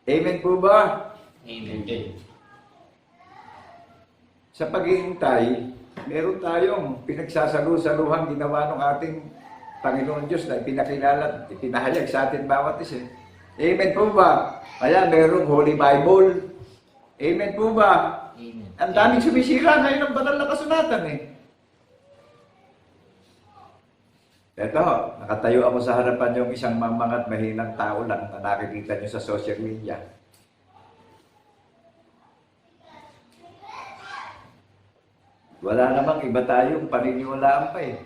Amen po ba? Amen. Amen. Sa paghihintay, meron tayong pinagsasalu-saluhan ginawa ng ating Panginoon Diyos na ipinakilala at ipinahayag sa atin bawat isa. Amen po ba? Kaya merong Holy Bible. Amen po ba? Amen. Ang daming sumisira ngayon ng banal na kasulatan eh. Eto, nakatayo ako sa harapan yung isang mamangat mahinang tao lang na nakikita nyo sa social media. Wala namang iba tayong paniniwalaan pa eh.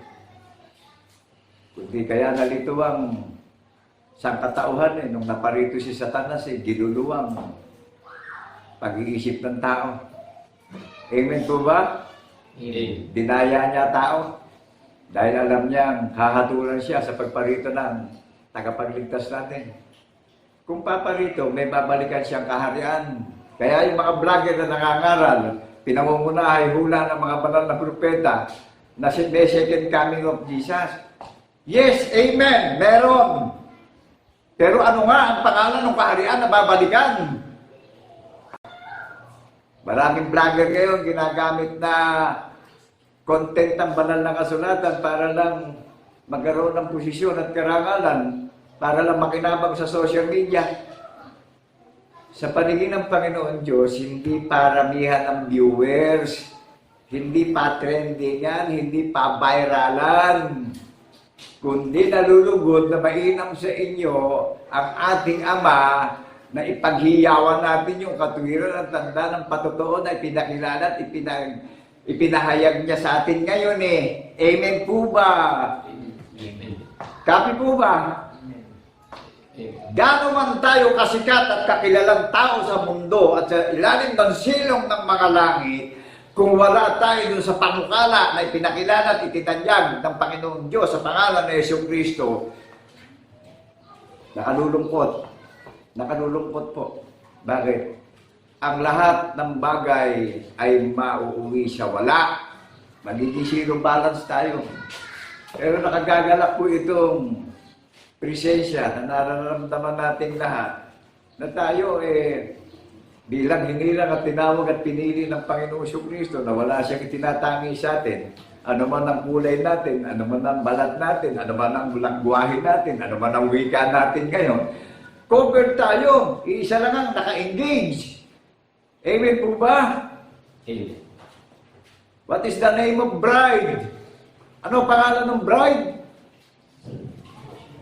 Kundi kaya nalito ang sangkatauhan eh, nung naparito si Satanas eh, ginuluwang pag-iisip ng tao. Amen po ba? Amen. Dinaya niya tao dahil alam niyang hahatulan siya sa pagparito ng tagapagligtas natin. Kung paparito, may babalikan siyang kaharian. Kaya yung mga vlogger na nangangaral, pinangungunahay hula ng mga banal na propeta na si the second coming of Jesus. Yes, amen, meron. Pero ano nga ang pangalan ng kaharian na babalikan? Maraming vlogger ngayon ginagamit na content ng banal na kasulatan para lang magkaroon ng posisyon at karangalan, para lang makinabang sa social media. Sa paningin ng Panginoon Diyos, hindi paramihan ng viewers, hindi pa trendingan, hindi pa viralan, kundi nalulugod na mainam sa inyo ang ating Ama na ipaghiyawan natin yung katwiran at tanda ng patotoo na ipinakilala at Ipinahayag niya sa atin ngayon eh. Amen po ba? Amen. Copy po ba? Amen. Gano'n man tayo kasikat at kakilalang tao sa mundo at sa ilalim ng silong ng mga langit, kung wala tayo dun sa panukala na ipinakilala at itinanyag ng Panginoong Diyos sa pangalan ng Jesucristo, nakalulungkot. Nakalulungkot po. Bakit? Ang lahat ng bagay ay mauuwi sa wala. Magiging zero balance tayo. Pero nakagagalak po itong presensya na nararamdaman natin lahat na tayo bilang hinilang at tinawag at pinili ng Panginoong Jesucristo na wala siyang itinatangi sa atin. Ano man ang kulay natin, ano man ang balat natin, ano man ang lengguwahe natin, ano man ang wika natin ngayon, cover tayo. Isa lang ang naka-engage. Amen po ba? Amen. What is the name of bride? Ano pangalan ng bride?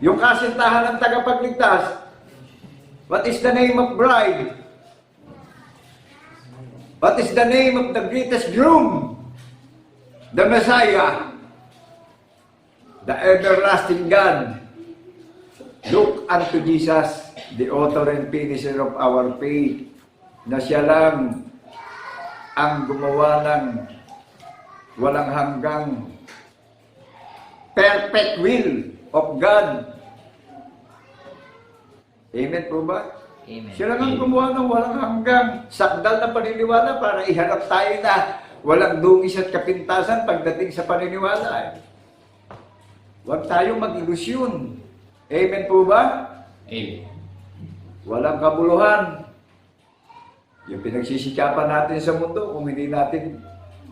Yung kasintahan ng tagapagligtas. What is the name of bride? What is the name of the greatest groom? The Messiah. The everlasting God. Look unto Jesus, the author and finisher of our faith, na siya lang ang gumawa ng walang hanggang perfect will of God. Amen po ba? Amen. Siya lang ang gumawa ng walang hanggang sakdal na paniniwala para iharap tayo na walang dungis at kapintasan pagdating sa paniniwala. Huwag tayo mag-ilusyon. Amen po ba? Amen. Walang kabuluhan. Yung pinagsisikapan natin sa mundo, kung hindi natin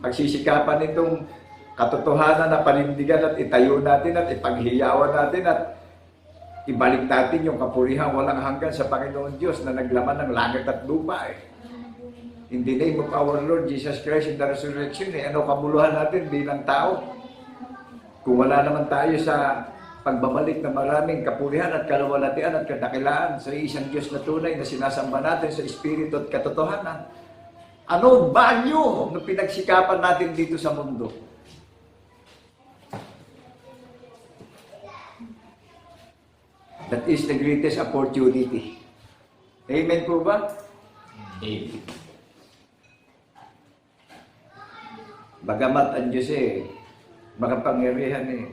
pagsisikapan itong katotohanan na panindigan at itayo natin at ipaghiyawan natin at ibalik natin yung kapurihan walang hanggan sa Panginoon Diyos na naglaman ng langit at lupa In the name of our Lord Jesus Christ in the resurrection, ano kabuluhan natin bilang tao? Kung wala naman tayo sa pagbabalik ng maraming kapurihan at kalawalatian at kadakilaan sa isang Diyos na tunay na sinasamba natin sa Espiritu at katotohanan. Ano value na pinagsikapan natin dito sa mundo? That is the greatest opportunity. Amen po ba? Amen. Bagamat ang Diyos makapangyarihan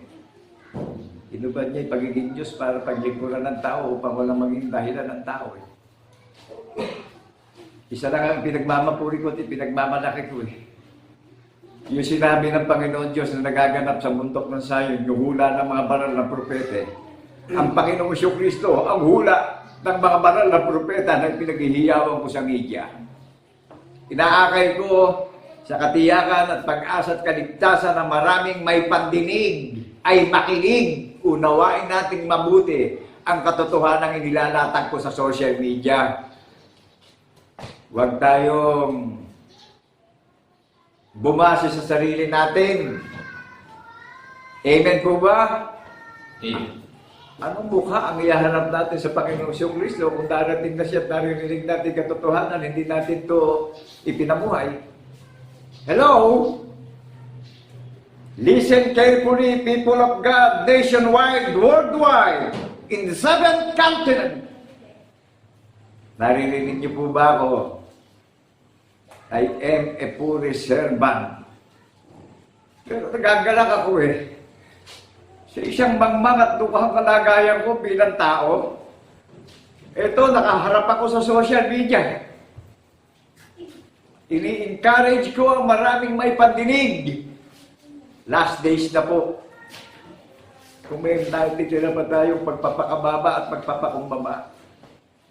inubad niya yung pagiging Diyos para paglingkuran ng tao upang walang maging dahilan ng tao Isa lang ang pinagmamapuri ko at pinagmamalaki ko Yung sinabi ng Panginoon Diyos na nagaganap sa bundok ng Sayon, yung hula ng mga banal na propete. Ang Panginoong Jesucristo, ang hula ng mga banal na propeta na pinaghihiyawan ko sa media. Inaakay ko sa katiyakan at pag-asa at kaligtasan na maraming may pandinig ay makinig. Unawain nating mabuti ang katotohanan ng inilalatag ko sa social media. Huwag tayong bumase sa sarili natin. Amen po ba? Amen. Anong mukha ang ihahanap natin sa Panginoong Jesucristo kung darating na siya at naririnig natin katotohanan, hindi natin to ipinamuhay? Hello? Listen carefully, people of God, nationwide, worldwide, in the 7th continent. Naririnig niyo po ba ako? I am a poor servant. Pero nagagalak ako sa isang mangmang at lukhang kalagayan ko bilang tao. Ito, nakaharap ako sa social media. Ini-encourage ko ang maraming may pandinig. Last days na po. Kung may natitira pa tayong pagpapakababa at pagpapakumbaba,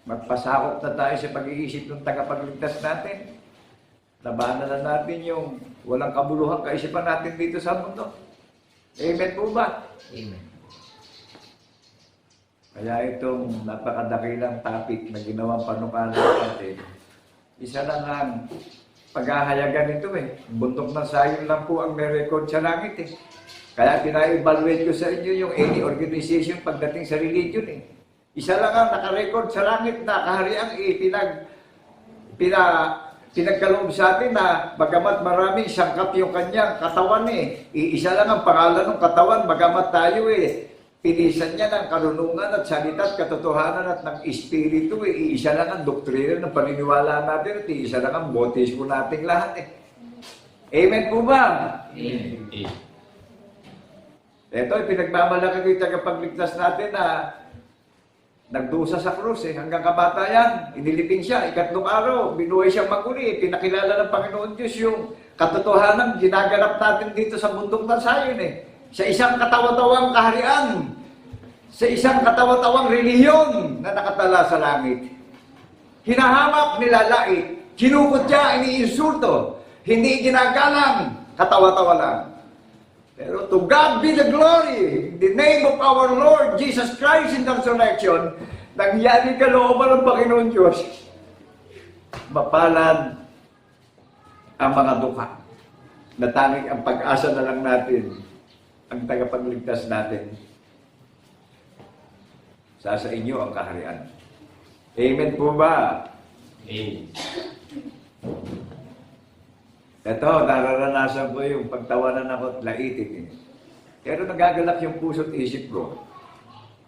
magpasakop na tayo sa pag-iisip ng tagapagligtas natin. Labanan na natin yung walang kabuluhang kaisipan natin dito sa mundo. Amen po ba? Amen. Kaya itong napakadakilang topic na ginawang panukala natin, isa lang ang paghahayagan ito Bundok ng Sayon lang po ang may record sa langit Kaya pina-evaluate ko sa inyo yung any organization pagdating sa religion Isa lang ang naka-record sa langit na kahariang pinagkaloob sa atin na bagamat maraming sangkap yung kanyang katawan iisa lang ang pangalan ng katawan, bagamat tayo pinisan niya ng karunungan at salita at katotohanan at ng espiritu iisa lang ang doktrina ng paniniwala natin at iisa lang ang bautismo nating lahat Amen po ba? Amen. Ito, pinagmamalaki ko yung tagapagligtas natin na nagdusa sa krus hanggang kamatayan. Inilipin siya, ikatlong araw, binuhay siyang maguli. Pinakilala ng Panginoon Diyos yung katotohanan ginaganap natin dito sa bundok ng Sayon Sa isang katawa-tawang kaharian, sa isang katawa-tawang reliyon na nakatala sa langit. Hinahamak, nilalait, kinukutya, iniinsulto, hindi ginagalang, katawa-tawa lang. Pero to God be the glory, in the name of our Lord Jesus Christ in the resurrection, nangyari kalooban ng Panginoon Diyos, mapalad ang mga dukha, na tanging ang pag-asa na lang natin, ang tagapagligtas natin. Sa inyo ang kaharian. Amen po ba? Amen. Ito, nararanasan ko yung pagtawanan ako at laitin. Pero nagagalak yung puso't isip ko.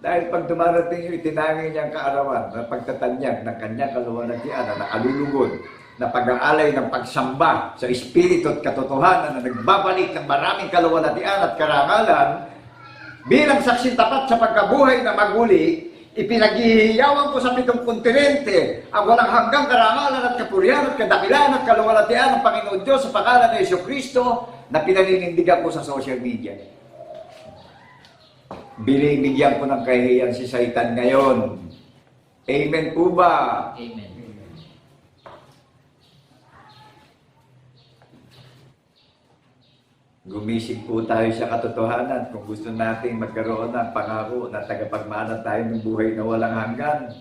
Dahil pag dumarating yung itinangin niyang kaarawan na pagtatanyag ng kanyang kaluwalhatian na nakalulugod, na pag-aalay ng pagsamba sa espiritu at katotohanan na nagbabalik ng maraming kaluwalhatian at karangalan, bilang saksi tapat sa pagkabuhay na maguli, ipinaghihiyawan ko sa 7 kontinente ang walang hanggang karangalan at kapurihan at kadakilaan at kaluwalhatian ng Panginoon Diyos sa pangalan ng Jesucristo na pinaninindigan ko sa social media. Binibigyan ko ng kahihiyan si Satan ngayon. Amen po ba? Amen. Gumising po tayo sa katotohanan kung gusto nating magkaroon ng pangako na tagapagmana tayo ng buhay na walang hanggan.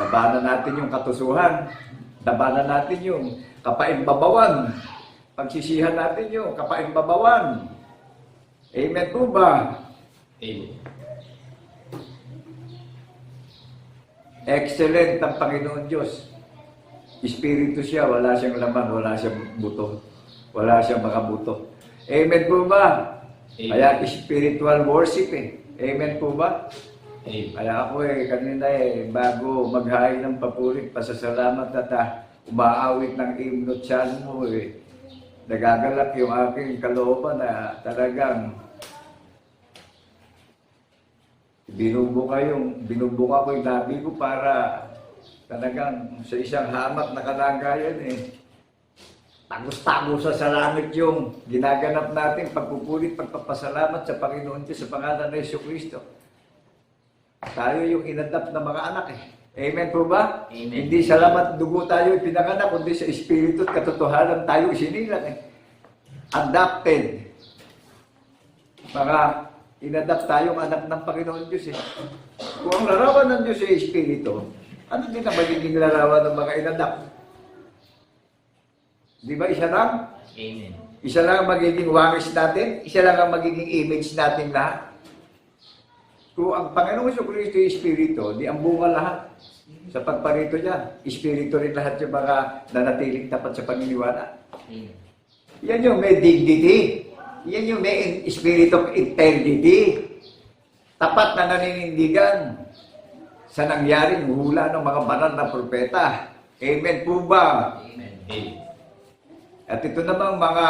Labanan natin yung katusuhan. Labanan natin yung kapaimbabawan. Pagsisihan natin yung kapaimbabawan. Amen po ba? Amen. Excellent ang Panginoon Diyos. Espiritu siya, wala siyang laman, wala siyang buto. Wala siyang mga buto. Amen po ba? Amen. Kaya spiritual worship Amen po ba? Amen. Kaya ako kanina bago maghain ng papurit, pasasalamat at umaawit ng himno salmo nagagalak yung aking kalooban na talagang binubuka ko yung labi ko para talagang sa isang hamak na kalagayan tagos-tagos sa langit yung ginaganap natin pagpupulit, pagpapasalamat sa Panginoon Diyos sa pangalan ng Jesucristo. Tayo yung inadapt na mga anak Amen po ba? Amen. Hindi sa lamat dugo tayo ipinanganak, kundi sa espiritu at katotohanan tayo isinilang Adopted. Mga inadapt tayong anak ng Panginoon Diyos Kung ang larawan ng Diyos ay espiritu, ano din ang magiging larawan ng mga inadapt? Di ba isa lang? Amen. Isa lang ang magiging wangis natin, isa lang ang magiging image natin lahat. Kung ang Panginoong Jesucristo ay espiritu, di ang bunga lahat. Sa pagparito niya, espiritu rin lahat yung mga nanatiling tapat sa paniniwala. Amen. Yan yung may dignity. Yan yung may spirit of integrity. Tapat na naninindigan sa nangyaring hula ng mga banal na propeta. Amen po ba? Amen. Amen. At ito namang mga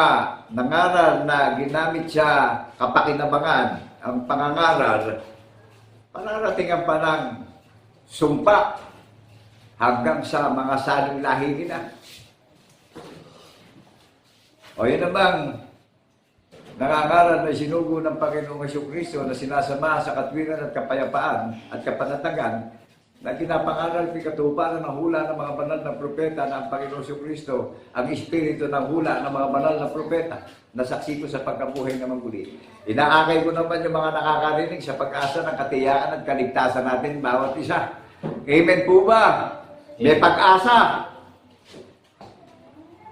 nangaral na ginamit sa kapakinabangan, ang pangangaral, pararating ang panang sumpa hanggang sa mga saling lahi nila. O yun namang nangangaral na sinugo ng Panginoong Jesucristo na sinasama sa katwiran at kapayapaan at kapanatagan na ginapangaral ng katuparan ng hula ng mga banal na propeta na ang Panginoong Jesucristo ang espiritu ng hula ng mga banal na propeta na saksi ko sa pagkabuhay na maguli. Inaakay ko naman yung mga nakakarinig sa pag-asa ng katiyakan at kaligtasan natin bawat isa. Amen po ba? May pag-asa.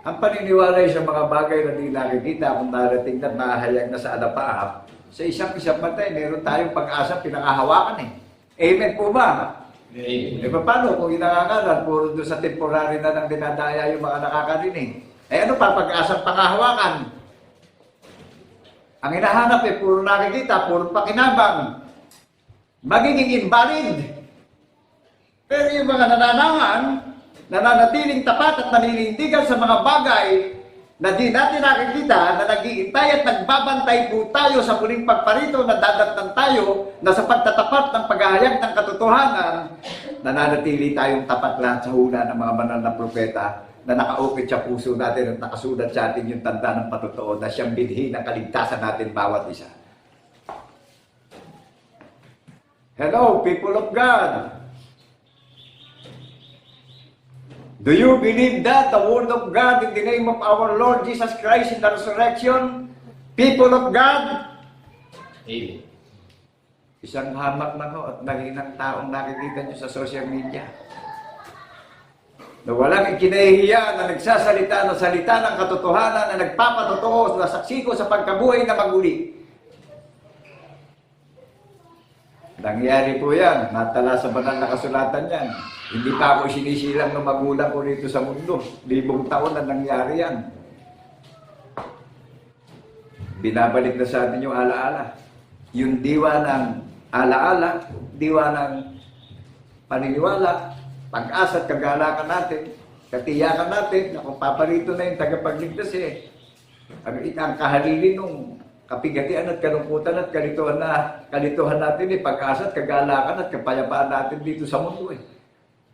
Ang paniniwala sa mga bagay na di nakikita kung narating na nahayag na sa alapaap, sa isang patay, meron tayong pag-asa pinangahawakan Amen po ba? Amen. Paano kung inangangalan, puro doon sa temporary na lang dinadaya yung mga nakakarinig? Ano pa, pag-asang pangahawakan? Ang hinahanap puro nakikita, puro pakinabang. Magiging invalid. Pero yung mga nananangan, nananatiling tapat at naninindigan sa mga bagay na di natin nakikita, na nag-iintay at nagbabantay po tayo sa muling pagparito na dadatnan tayo na sa pagtatapat ng paghahayag ng katotohanan, nananatili tayong tapat lahat sa hula ng mga banal na propeta na nakaukit sa puso natin at nakasulat sa atin yung tanda ng patotoo na siyang binhi ng kaligtasan natin bawat isa. Hello, people of God! Do you believe that the Word of God in the name of our Lord Jesus Christ in the resurrection? People of God! Amen. Isang hamak na ho at nahinang taong nakikita nyo sa social media. Na walang ikinahihiya na nagsasalita ng salita ng katotohanan na nagpapatotoo na saksi ko sa pagkabuhay na maguli. Nangyari po yan. Natala sa banal na kasulatan yan. Hindi pa ako sinisilang ng magulang ko rito sa mundo. 1000 taon na nangyari yan. Binabalik na sa atin yung alaala. Yung diwa ng alaala, diwa ng paniniwala, pag-asa at kagalakan natin, katiyakan natin na kung paparito na yung tagapagligtas ang kahalili nung kapigatian at kalungkutan at kalituhan natin pag-asa at kagalakan at kapayapaan natin dito sa mundo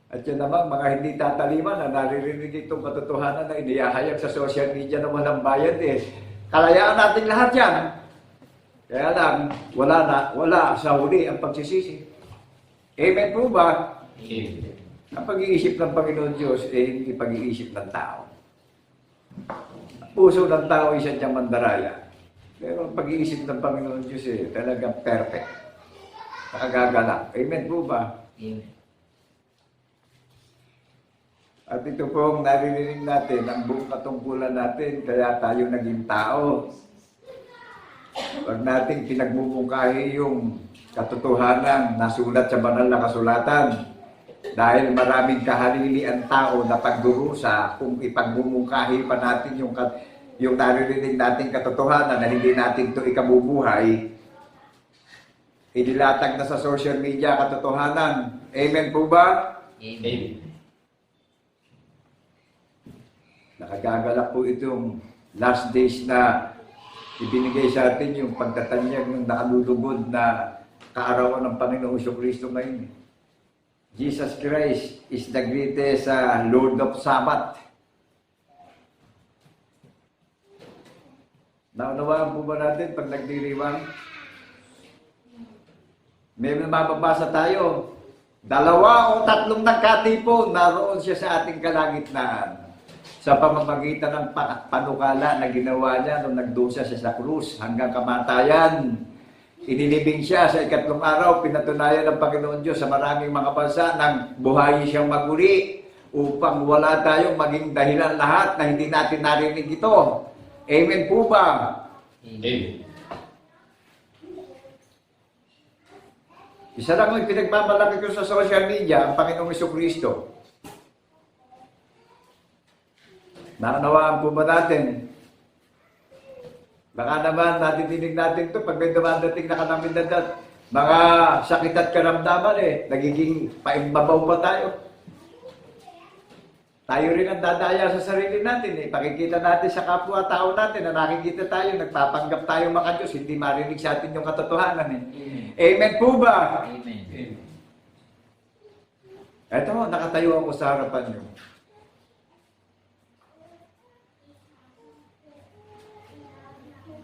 At yan naman, mga hindi tataliman na naririnig itong katotohanan na inihahayag sa social media na walang bayad kalayaan natin lahat yan. Kaya lang, wala sa huli ang pagsisisi. Amen po ba? Amen. Ang pag-iisip ng Panginoon Diyos hindi pag-iisip ng tao. Ang puso ng tao ay sadyang mandaraya. Pero ang pag-iisip ng Panginoon Diyos talagang perfect. Nakagagalak. Amen po ba? Amen. At ito pong naririnig natin, ang buong katungkulan natin, kaya tayo naging tao. Huwag nating pinagmumungkahi yung katotohanan na sulat sa banal na kasulatan. Dahil maraming kahalili ang tao na pagdurusa kung ipagmumungkahi pa natin yung naririnig nating katotohanan na hindi natin ito ikabubuhay, inilatag na sa social media katotohanan. Amen po ba? Amen. Nakagagalak po itong last days na ibinigay sa atin yung pagtatanyag ng nakalulugod na kaarawan ng Panginoong Kristo ngayon. Jesus Christ is the greatest Lord of Sabbath. Naunawaan po ba natin pag nagdiriwang? May mababasa tayo. 2 o 3 nagkatipon, naroon siya sa ating kalagitnaan. Sa pamamagitan ng panukala na ginawa niya nung nagdusa siya sa krus hanggang kamatayan. Inilibing siya sa 3 araw, pinatunayan ng Panginoon Diyos sa maraming mga bansa nang buhayin siyang maguli upang wala tayong maging dahilan lahat na hindi natin narinig ito. Amen po ba? Amen. Isa lang ang pinagmamalaki ko sa social media, ang Panginoong Kristo. Nakanawaan po ba natin? Baka naman natidinig natin ito pag may dumadating na kalamidad, mga sakit at karamdaman nagiging paimbabaw pa tayo. Tayo rin ang dadaya sa sarili natin Pakikita natin sa kapwa-tao natin na nakikita tayo, nagpapanggap tayo mga Diyos, hindi marinig sa atin yung katotohanan Amen po ba? Amen. Eto, nakatayo ako sa harapan niyo.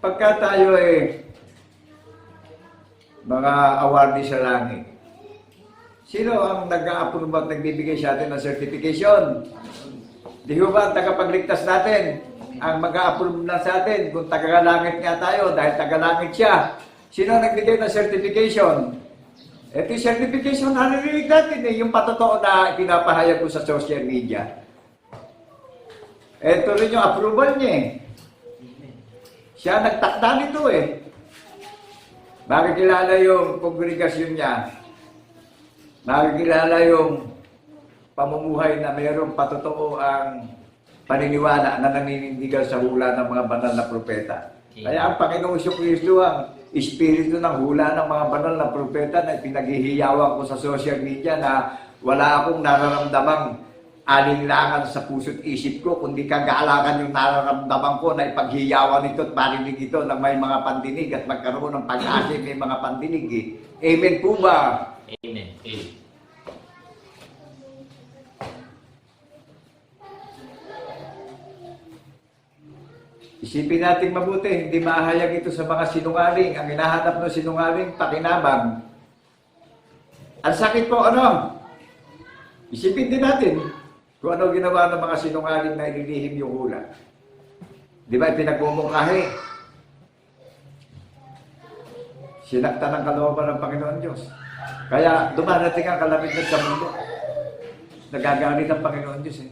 Pagka tayo mga awardee sa langit, sino ang nag-a-approve at nagbibigay sa atin ng certification? Di ba ang tagapagligtas natin ang mag-a-approve na sa atin kung taga-langit nga tayo dahil taga-langit siya? Sino ang nagbigay ng certification? Ito yung certification na narinig natin yung patotoo na pinapahayag ko sa social media. Ito rin yung approval niya Siya nagtakda nito Bakit kilala yung kongregasyon niya? nakikilala yung pamumuhay na mayroong patotoo ang paniniwala na naninindigan sa hula ng mga banal na propeta. Kaya ang Panginoong Kristo ang espiritu ng hula ng mga banal na propeta na pinaghihiyawan ko sa social media na wala akong nararamdamang alinlangan sa puso't isip ko, kundi kagalakan yung nararamdaman ko na ipaghiyawan ito at marinig ito na may mga pandinig at magkaroon ng pag-asa may mga pandinig. Amen po ba? Amen. Amen. Isipin natin mabuti, hindi mahayag ito sa mga sinungaling. Ang hinahanap ng sinungaling, pakinabang. Ang sakit po, ano? Isipin din natin kung ano ginawa ng mga sinungaling na ililihim yung hula. Di ba pinagmumungkahi? Sinaktan ng kalooban ng Panginoon Diyos. Kaya dumarating ang kalamidad sa mundo. Nagagalit ang Panginoon Diyos.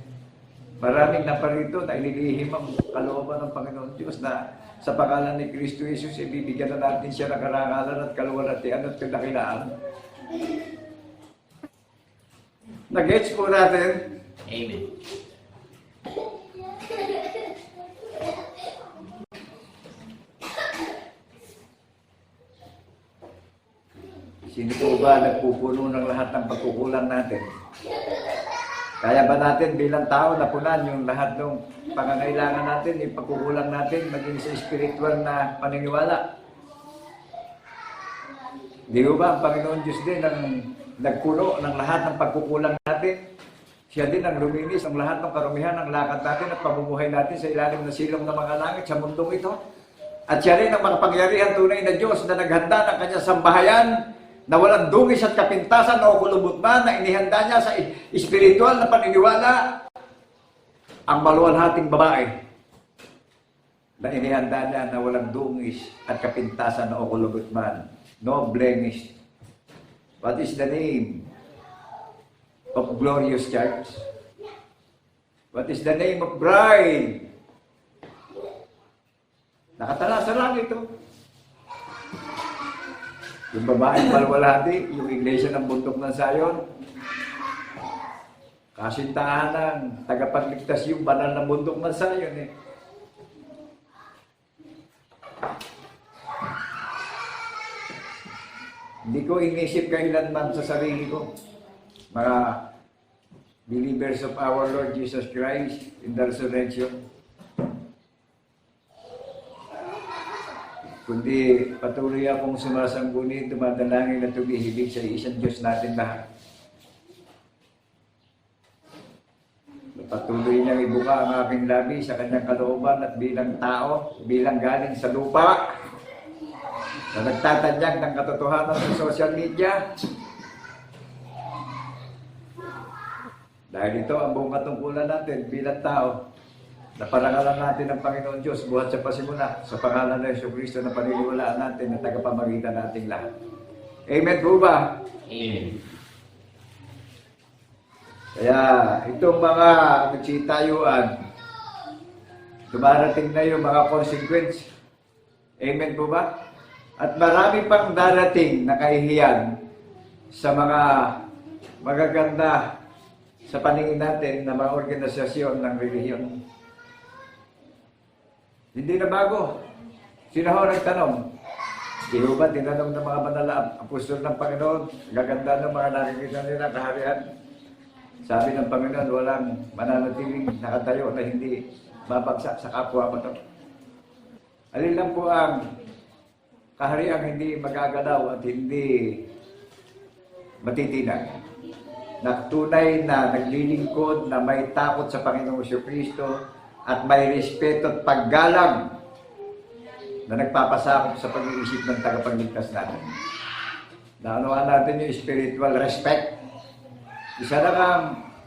Maraming naparito na ililihim ang kalooban ng Panginoon Diyos na sa pangalan ni Kristo Jesus, ibibigyan na natin siya ng karangalan at kaluwalhatian at kadakilaan. Nag-gets po natin? Amen. Sino po ba nagpupuno ng lahat ng pagkukulang natin? Kaya ba natin bilang tao napunan yung lahat ng pangangailangan natin, yung pagkukulang natin, maging sa spiritual na paniniwala? Di ba ang Panginoon Diyos din ang nagpuno ng lahat ng pagkukulang natin? Siya din ang luminis ng lahat ng karumihan ng lakad natin at pamumuhay natin sa ilalim ng silong ng mga langit sa mundong ito. At siya rin ang makapangyarihan tunay na Diyos na naghanda ng kanyang sambahayan na walang dungis at kapintasan o kulubot man na inihanda niya sa espiritual na paniniwala ang maluwalhating babae na inihanda niya na walang dungis at kapintasan o kulubot man. No blemish. What is the name of glorious church? What is the name of bride? Nakatala sa langit ito. Yung babaeng malwalhati, yung iglesia ng bundok ng Zion, kasintahan ng tagapagligtas yung banal ng bundok ng Zion. Hindi ko inisip kailanman sa sarili ko, mga believers of our Lord Jesus Christ in the resurrection, kundi patuloy akong sumasangguni, dumadalangin at tumihibig sa isang Diyos natin lahat. Patuloy niyang ibuka ang aking labi sa kanyang kalooban at bilang tao, bilang galing sa lupa, na nagtatanyag ng katotohanan sa social media. Dahil ito ang buong katungkulan natin bilang tao, na parangalan natin ng Panginoon Diyos buhat sa pasimula sa pangalan ng Jesucristo na paniniwalaan natin na tagapamagitan nating lahat. Amen po ba? Amen. Kaya itong mga nagsitayuan, dumarating na yung mga consequence. Amen po ba? At marami pang darating na kahihiyan sa mga magaganda sa paningin natin na mga organisasyon ng relihiyon. Hindi na bago. Sino ho nagtanong? Di ba tinanong ng mga banal na apostol ng Panginoon, gaganda ng mga nakikita nila kaharian. Sabi ng Panginoon, walang mananatiling nakatayo na hindi babagsak sa kapwa mo. Alin lang po ang kahariang hindi magagalaw at hindi matitinag. Na tunay na naglilingkod na may takot sa Panginoong Jesucristo at may respeto at paggalang na nagpapasakop sa pag-iisip ng tagapagligtas natin. Naunawa natin yung spiritual respect. Isa lang ang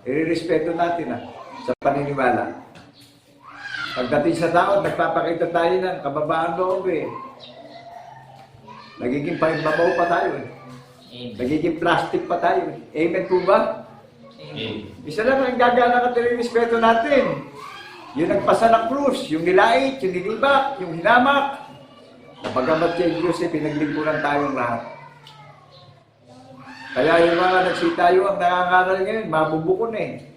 i-respeto natin sa paniniwala. Pagdating sa tao, nagpapakita tayo ng kababaan loob Nagiging pahimbabaw pa tayo Nagiging plastic pa tayo Amen po ba? Amen. Isa lang ang gagana at i-respeto natin. Yung nagpasa ng krus, yung nilait, yung nilibak, yung hinamak. Pagamat kay Diyos, pinaglingkuran tayong lahat. Kaya yung mga nagsitayo ang nangangaral ngayon, mabubukon eh.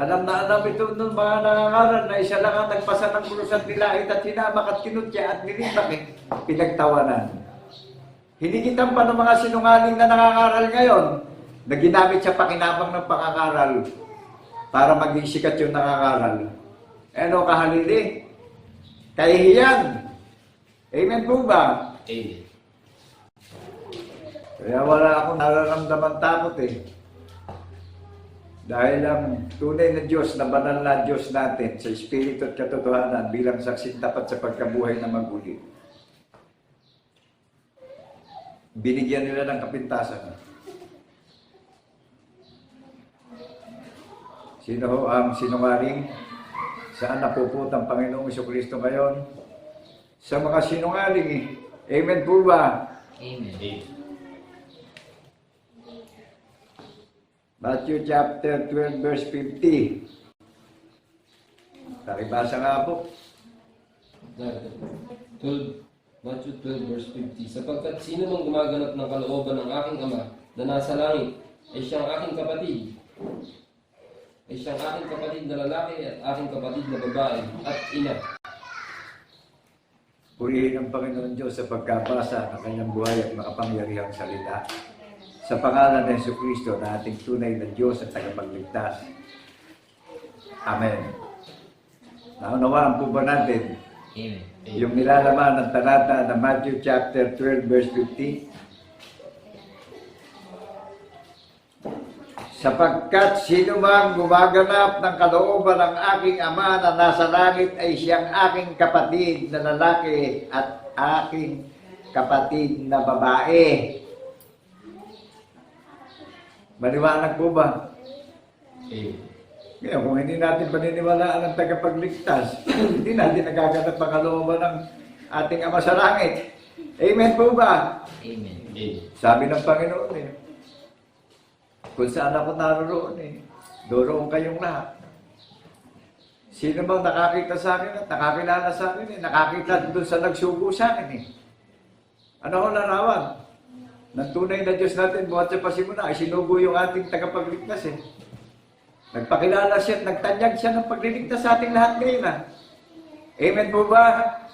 Alam na alam ito nung mga nangangaral na isa lang ang nagpasa ng krus at nilait at hinamak at kinutya at nilimak eh. Pinagtawanan. Hinigitan pa ng mga sinungaling na nangangaral ngayon na ginamit siya pakinabang ng pangangaral para maging sikat yung nangangaral. Ano kahalili? Kahihiyan. Amen po ba? Amen. Kaya wala akong nararamdaman takot eh. Dahil ang tunay na Diyos, na banal na Diyos natin sa Espiritu at katotohanan bilang saksing tapat sa pagkabuhay na maguli. Binigyan nila ng kapintasan. Sino ho ang sinungaling? Saan napupunta ang Panginoong Jesucristo ngayon? Sa mga sinungaling eh. Amen po ba? Amen. Amen. Matthew chapter 12 verse 50. Pakibasa nga po. Matthew 12 verse 50. Sapagkat sino mang gumaganap ng kalooban ng aking Ama na nasa langit ay siyang aking kapatid. Ay siyang aking kapatid na lalaki at aking kapatid na babae at ina. Purihin ang Panginoon Diyos sa pagkabasa ng kanyang buhay at makapangyarihang salita. Sa pangalan ng Jesucristo na ating tunay na Diyos at tagapagligtas. Amen. Naunawaan po ba natin Amen. yung nilalaman ng talata ng Matthew chapter 12 verse 50? Sapagkat sino mang gumaganap ng kalooban ng aking Ama na nasa langit ay siyang aking kapatid na lalaki at aking kapatid na babae. Maliwanag po ba? Amen. Ngayon, kung hindi natin paniniwalaan ang tagapagligtas, hindi natin nagaganap ang kalooban ng ating Ama sa langit. Amen po ba? Amen. Amen. Sabi ng Panginoon eh, kung saan ako naroon eh, doroon kayong lahat. Sino bang nakakita sa akin at nakakilala sa akin eh, nakakita doon sa nagsugo sa akin eh. Ano ho larawan? Ng tunay na Diyos natin, buhat sa pasimula, ay sinugo yung ating tagapagligtas eh. Nagpakilala siya at nagtanyag siya ng pagliligtas sa ating lahat ngayon ah. Amen po ba?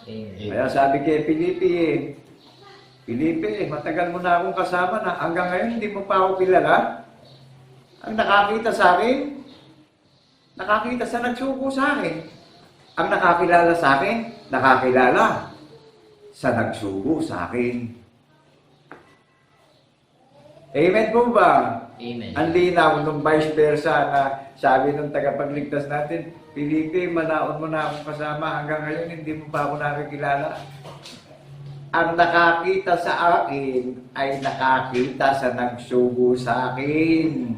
Amen. Kaya sabi kay Felipe, matagal mo na akong kasama na hanggang ngayon hindi mo pa ako kilala. Ang nakakita sa akin, nakakita sa nagsuko sa akin. Ang nakakilala sa akin, nakakilala sa nagsuko sa akin. Amen po ba? Amen. Ang linaw nung vice versa na sabi nung tagapagligtas natin, Felipe, manaon mo na akong kasama hanggang ngayon hindi mo pa ako nakikilala. Ang nakakita sa akin ay nakakita sa nagsugo sa akin.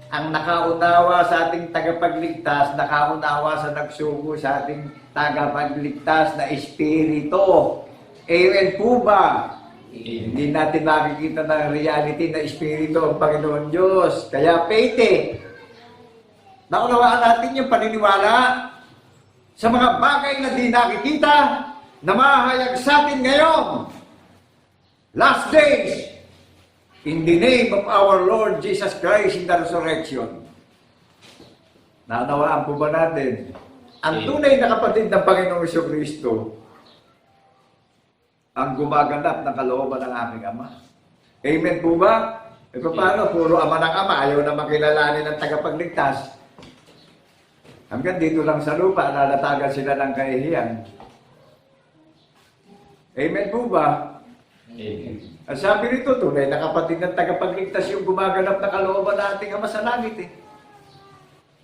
Ang nakaunawa sa ating tagapagligtas, nakaunawa sa nagsugo sa ating tagapagligtas na espiritu. Amen po ba? Hindi natin makikita ng reality na espiritu ang Panginoon Diyos. Kaya faith eh. Naunawaan natin yung paniniwala sa mga bagay na di nakikita na mahayag sa atin ngayon. Last days, in the name of our Lord Jesus Christ in the resurrection. Naunawaan po ba natin? Ang tunay na kapatid ng Panginoong Jesucristo ang gumaganap ng kalooban ng aking Ama. Amen po ba? E paano? Puro ama ng ama, ayaw na makilalanin ng tagapagligtas. Hanggang dito lang sa lupa, nalatagan sila ng kahihiyan. Amen po ba? Amen. Ang sabi nito, tunay na kapatid ng tagapagligtas yung gumaganap ng kalooban ng ating Ama sa langit eh.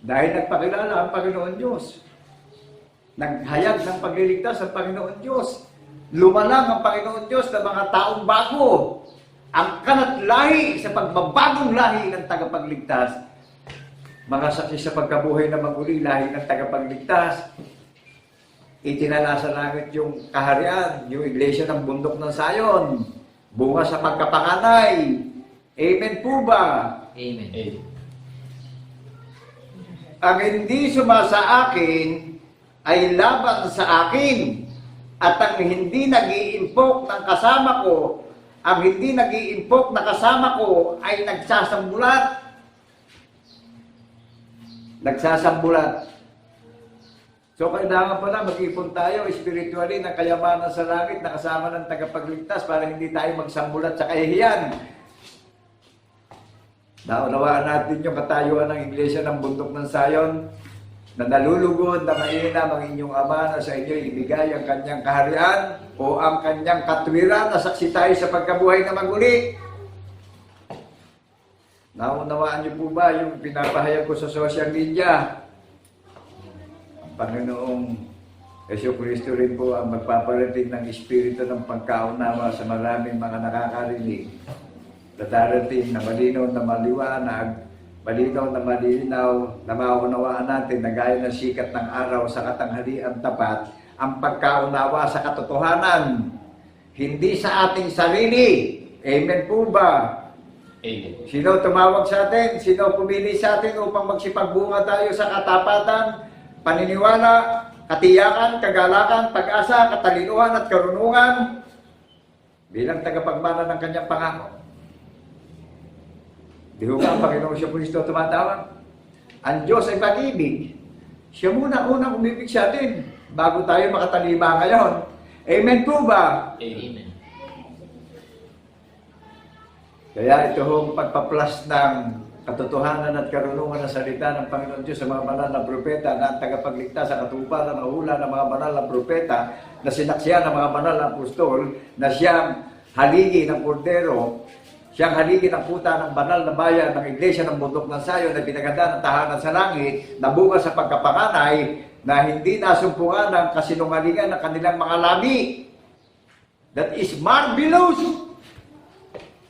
Dahil nagpakilala ang Panginoon Diyos. Naghayag ng pagliligtas ang Panginoon Diyos. Lumalang ang Panginoon Diyos ng mga taong bago. Ang kanat lahi sa pagbabagong lahi ng tagapagligtas. Mga saksi sa pagkabuhay na maguli, lahi ng tagapagligtas. Itinala sa langit yung kaharian, yung iglesia ng bundok ng Sayon. Bunga sa pagkapakanay. Amen po ba? Amen. Amen. Ang hindi sumasa akin ay laban sa akin. At ang hindi nag-iimpok ng kasama ko ang hindi nag-iimpok na kasama ko ay nagsasambulat. Nagsasambulat. So kailangan pala mag-ipon tayo spiritually ng kayamanan sa langit na kasama ng tagapagligtas para hindi tayo magsambulat sa kahihiyan. Naunawaan natin yung katayuan ng Iglesia ng Bundok ng Sayon na nalulugod na mainam ang inyong Ama na sa inyo ibigay ang kanyang kaharian o ang kanyang katwiran na saksi tayo sa pagkabuhay na maguli. Naunawaan niyo po ba yung pinapahayag ko sa social media? Ang Panginoong Jesucristo rin po ang magpaparating ng espiritu ng pagkaunawa sa maraming mga nakakarinig. Darating na malinaw na maliwanag, malinaw na malinaw na maunawaan natin na gaya ng sikat ng araw sa katanghalian tapat ang pagkaunawa sa katotohanan. Hindi sa ating sarili. Amen po ba? Amen. Sino tumawag sa atin? Sino pumili sa atin upang magsipagbunga tayo sa katapatan, paniniwala, katiyakan, kagalakan, pag-asa, katalinuhan at karunungan bilang tagapagmana ng kanyang pangako? Di ho ba ang Panginoong Jesucristo tumatawag? Ang Diyos ay pag-ibig. Siya muna unang umibig sa atin bago tayo makatalima ngayon. Amen po ba? Amen. Kaya ito hong pagpa-plus ng katotohanan at karunungan ng salita ng Panginoon Diyos sa mga banal na propeta na ang tagapagligtas sa katuparan ng hula ng mga banal na propeta na sinaksihan ng mga banal na apostol na siyang haligi ng kordero, siyang haligi ng puta ng banal na bayan ng Iglesia ng Bundok ng Sayon na pinaganda ng tahanan sa langit na bunga sa pagkapanganay na hindi nasumpungan ng kasinungalingan ng kanilang mga labi. That is marvelous!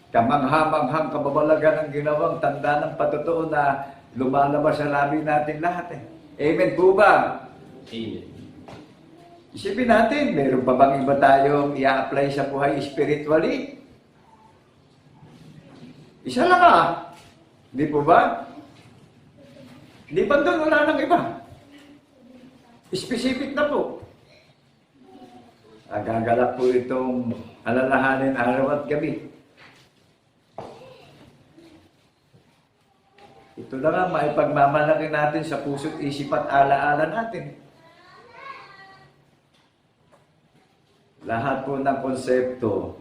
Kamangha-manghang kababalagan ang ginawang tanda ng patotoo na lumalabas sa labi natin lahat. Amen po ba? Amen. Isipin natin, meron pa bang iba tayong i-apply sa buhay spiritually? Isa lang Hindi po ba? Hindi ba doon wala nang iba? Specific na po. Gagalap po itong alalahanin araw at gabi. Ito na nga, maipagmamalaki natin sa puso't isip at alaala natin. Lahat po ng konsepto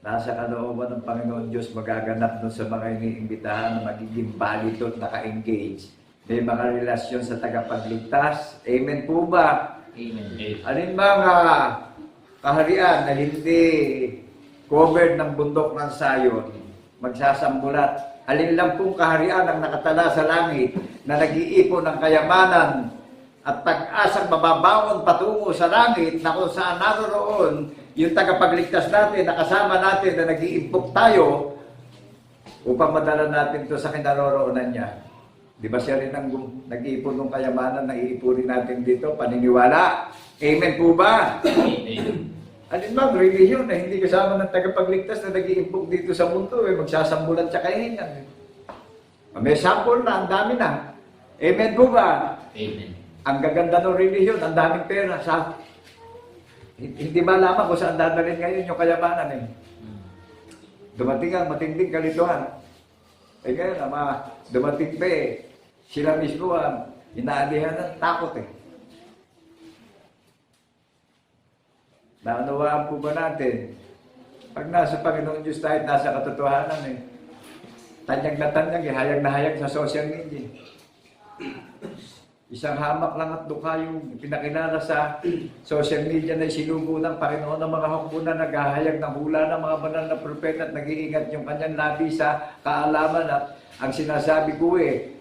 nasa kalooban ng Panginoon Diyos magaganap doon sa mga iniimbitahan na magiging valid at naka-engage. May mga relasyon sa tagapagligtas. Amen po ba? Amen. Alin mga kaharian na hindi covered ng bundok ng Sayon, magsasambulat? Alin lang pong kaharian ang nakatala sa langit na nag-iipon ng kayamanan at pag-asang mababangon patungo sa langit na kung saan naroroon yung tagapagligtas natin, nakasama natin na nag-iimpok tayo upang madala natin to sa kinaroroonan niya. Di ba siya rin ang nag-iipon ng kayamanan na iipunin natin dito? Paniniwala. Amen po ba? Amen. Alin ba, relihiyon na hindi kasama ng tagapagligtas na nag-iimpok dito sa mundo, magsasambulan sa kahihingan. May sample na, ang dami na. Amen po ba? Amen. Ang gaganda ng relihiyon, ang daming pera. Hindi ba lamang kung saan dadalhin ngayon yung kayamanan Dumating ang matinding kalituhan. Kaya na, dumating pa sila mismo ang inaalihan ng takot Naunawaan po ba natin? Pag nasa Panginoon Diyos tayo, nasa katotohanan tanyag na tanyag, hayag na hayag sa social media. Isang hamak lang at dukha yung pinakilala sa social media na isinubo ng Panginoon ng mga hukbo na naghahayag ng hula ng mga banal na propeta at nag-iingat yung kanyang labi sa kaalaman at ang sinasabi ko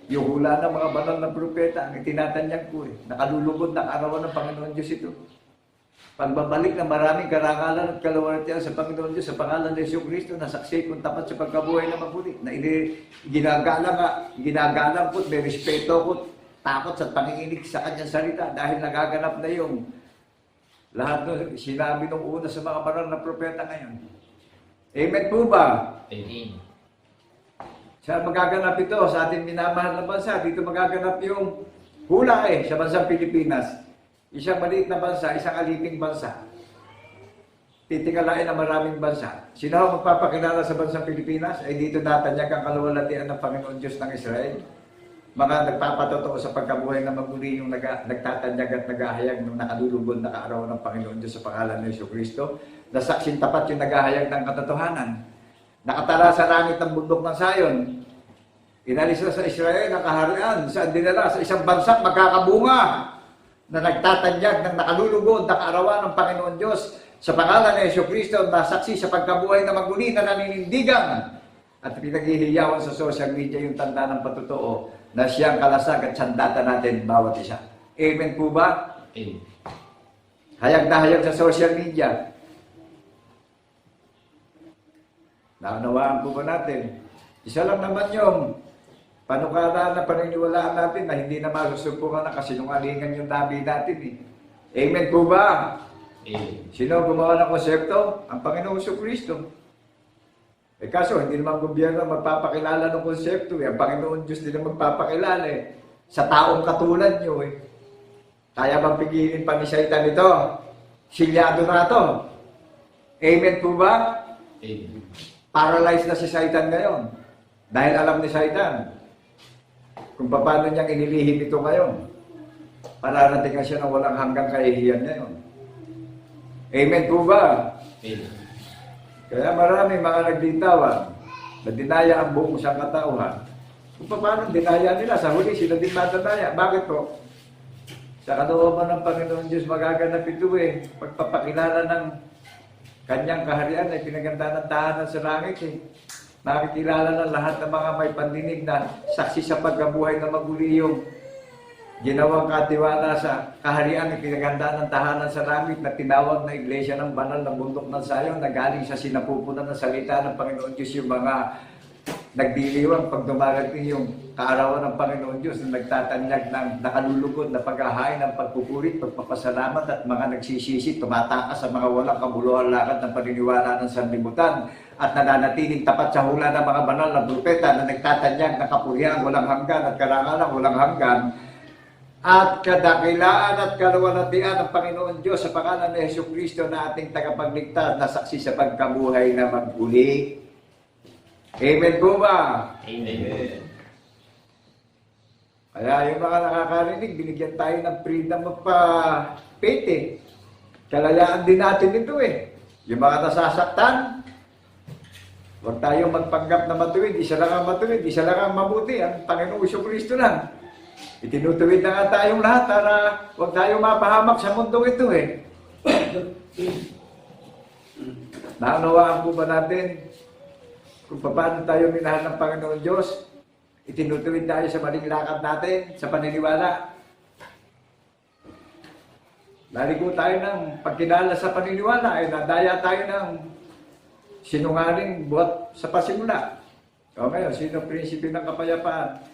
yung hula ng mga banal na propeta, ang itinatanyag ko nakalulubod ng arawan ng Panginoon Diyos ito. Pagbabalik ng maraming karangalan at kaluwalhatian sa Panginoon Diyos sa pangalan ng Jesucristo na saksi kung tapat sa pagkabuhay na mabuti. Na ginagalang ko't may respeto ko't takot sa panginginig sa kanyang salita dahil nagaganap na yung lahat ng sinabi nung una sa mga banal na propeta ngayon. Amen po ba? Amen. Saan magaganap ito? Sa ating minamahal na bansa. Dito magaganap yung hula sa bansang Pilipinas. Isang maliit na bansa, isang aliping bansa. titingalain ng maraming bansa. Sino ang magpapakilala sa bansang Pilipinas? Ay dito natanyag ang kaluwalhatian ng Panginoon Diyos ng Israel. Mga nagpapatotoo sa pagkabuhay na magmuli yung nagtatanyag at naghahayag ng nakalulugod na kaarawan ng Panginoon Diyos sa pangalan ng Jesucristo. Na saksing tapat yung naghahayag ng katotohanan. Nakatala sa langit ng bundok ng Sayon. Inalis na sa Israel ang kaharian. Saan dinala? Sa isang bansang magkakabunga na nagtatanyag ng nakalulugod na kaarawan ng Panginoon Diyos sa pangalan ni Jesucristo na saksi sa pagkabuhay na magmuli na naninindigan at pinaghihiyawan sa social media yung tanda ng patotoo na siyang kalasag at sandata natin bawat isa. Amen po ba? Amen. Hayag na hayag sa social media. Naunawaan po ba natin? Isa lang naman yung panukala na paniniwalaan natin na hindi na masusupukan ng kasinungalingan yung nabi natin eh. Amen po ba? Amen. Sino gumawa ng konsepto? Ang Panginoong Jesucristo. Eh kaso, hindi naman gobyerno magpapakilala ng konsepto eh. Ang Panginoon Diyos din ang magpapakilala eh. Sa taong katulad nyo eh. Kaya bang pigilin pa ni Satan ito? Silyado na ito. Amen po ba? Amen. Paralyzed na si Satan ngayon. Dahil alam ni Satan kung paano niyang inilihim ito ngayon. Pararating siya ng walang hanggang kahihiyan ngayon. Amen po ba? Amen. Kaya marami mga nagditawan na dinaya ang buong sangkatauhan. Kung paano dinaya nila, sa huli sila din matadaya. Bakit po? Sa kalooban ng Panginoon Diyos magaganap ito eh. Pagpapakilala ng kanyang kaharian ay pinaganda ng tahanan sa langit eh. Nakikilala ng lahat ng mga may pandinig na saksi sa pagkabuhay na maguli yung ginawang katiwala sa kaharian ay pinaganda ng tahanan sa langit na tinawag na iglesia ng banal ng bundok ng Sayon na galing sa sinapupunan ng salita ng Panginoon Diyos yung mga nagdiliwang pag dumarating yung kaarawan ng Panginoon Diyos na nagtatanyag ng nakalulugod na paghahain ng pagpupurit, pagpapasalamat at mga nagsisisi, tumatakas sa mga walang kabuluhan lakad ng paniniwala ng sanlibutan at nananatiling tapat sa hula ng mga banal na propeta na nagtatanyag ng kapurihan walang hanggan at karangalan walang hanggan at kadakilaan at kaluwalhatian ng Panginoon Diyos sa pangalan ni Jesucristo na ating tagapagligtas na saksi sa pagkabuhay na maguli. Amen po ba? Amen. Kaya yung mga nakakarinig, binigyan tayo ng freedom of faith eh. Kalayaan din natin ito eh. Yung mga nasasaktan, huwag tayong magpanggap na matuwid, isa lang ang matuwid, isa lang ang mabuti, ang Panginoong Jesucristo lang. Itinutuwid na nga tayong lahat para huwag tayong mapahamak sa mundong ito eh. Naunawaan po ba natin kung paano tayo minahal ng Panginoon Diyos? Itinutuwid tayo sa maling lakad natin, sa paniniwala. Laligo tayo ng pagkinala sa paniniwala, ay nadaya tayo ng sinungaling buhat sa pasimula. O ngayon, sino prinsipe ng kapayapaan?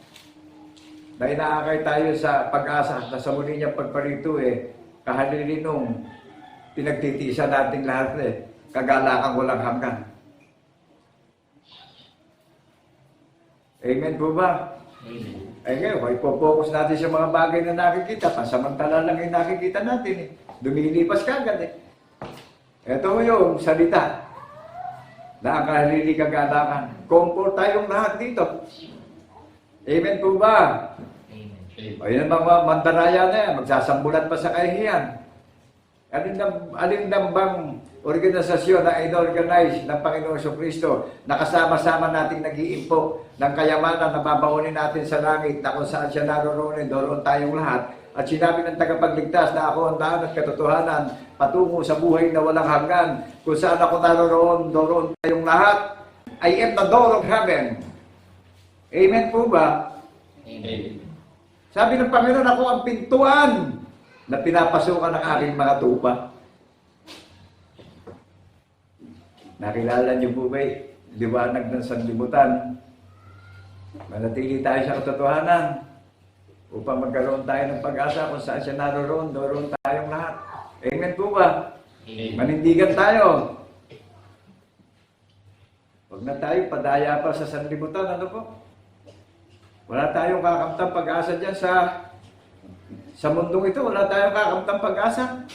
Na inaakay tayo sa pag-asa na sa muli niyang pagparito eh, kahalilinong pinagtitiisan natin lahat eh, kagalakang walang hanggan. Amen po ba? Amen. Ay ngayon, ipopokus natin sa mga bagay na nakikita, pansamantala lang yung nakikita natin eh. Dumilipas kagad eh. Ito yung salita na ang kahalili kagalakan. Comfort tayong lahat dito. Amen po ba? Amen. O yun ang mga mandaraya na yan, magsasambulan pa sa kahihiyan. Alin lang bang organisasyon na in-organize ng Panginoong Jesucristo na kasama-sama nating nag-iimpo ng kayamanan na babaunin natin sa langit na kung saan siya naroroon, doon tayong lahat. At sinabi ng tagapagligtas na ako ang daan at katotohanan patungo sa buhay na walang hanggan. Kung saan ako naroroon, doon tayong lahat. I am the door of heaven. Amen po ba? Amen. Sabi ng Panginoon, ako ang pintuan na pinapasukan ng aking mga tupa. Nakilala niyo po ba liwanag ng sanlibutan? Manatili tayo sa katotohanan upang magkaroon tayo ng pag-asa kung saan siya naroroon, doon tayong lahat. Amen po ba? Amen. Manindigan tayo. Huwag na tayo padaya pa sa sanlibutan. Ano po? Wala tayong kakamtang pag-asa dyan sa mundong ito. Wala tayong kakamtang pag-asa.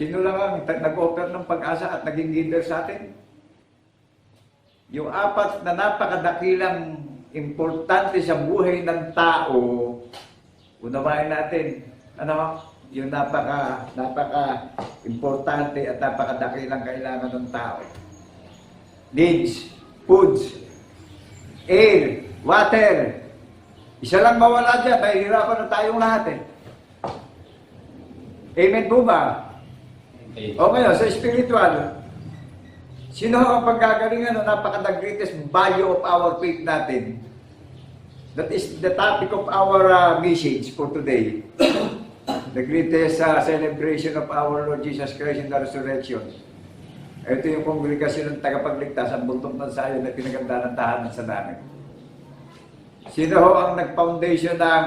Sino lang ang nag-offer ng pag-asa at naging leader sa atin? Yung apat na napakadakilang importante sa buhay ng tao, unawain natin, yung napaka-importante at napakadakilang kailangan ng tao. Needs, foods, air, water. Isa lang mawala dyan, mahihirapan na tayong lahat eh. Amen po ba? Amen. O ngayon, sa spiritual, sino ang pagkagalingan ng napaka-the greatest value of our faith natin? That is the topic of our message for today. The greatest celebration of our Lord Jesus Christ in the resurrection. Ito yung kongregasyon ng tagapagligtas, ang buntong tansayo na pinaganda ng tahanan sa langit. Sino ho ang nag-foundation ng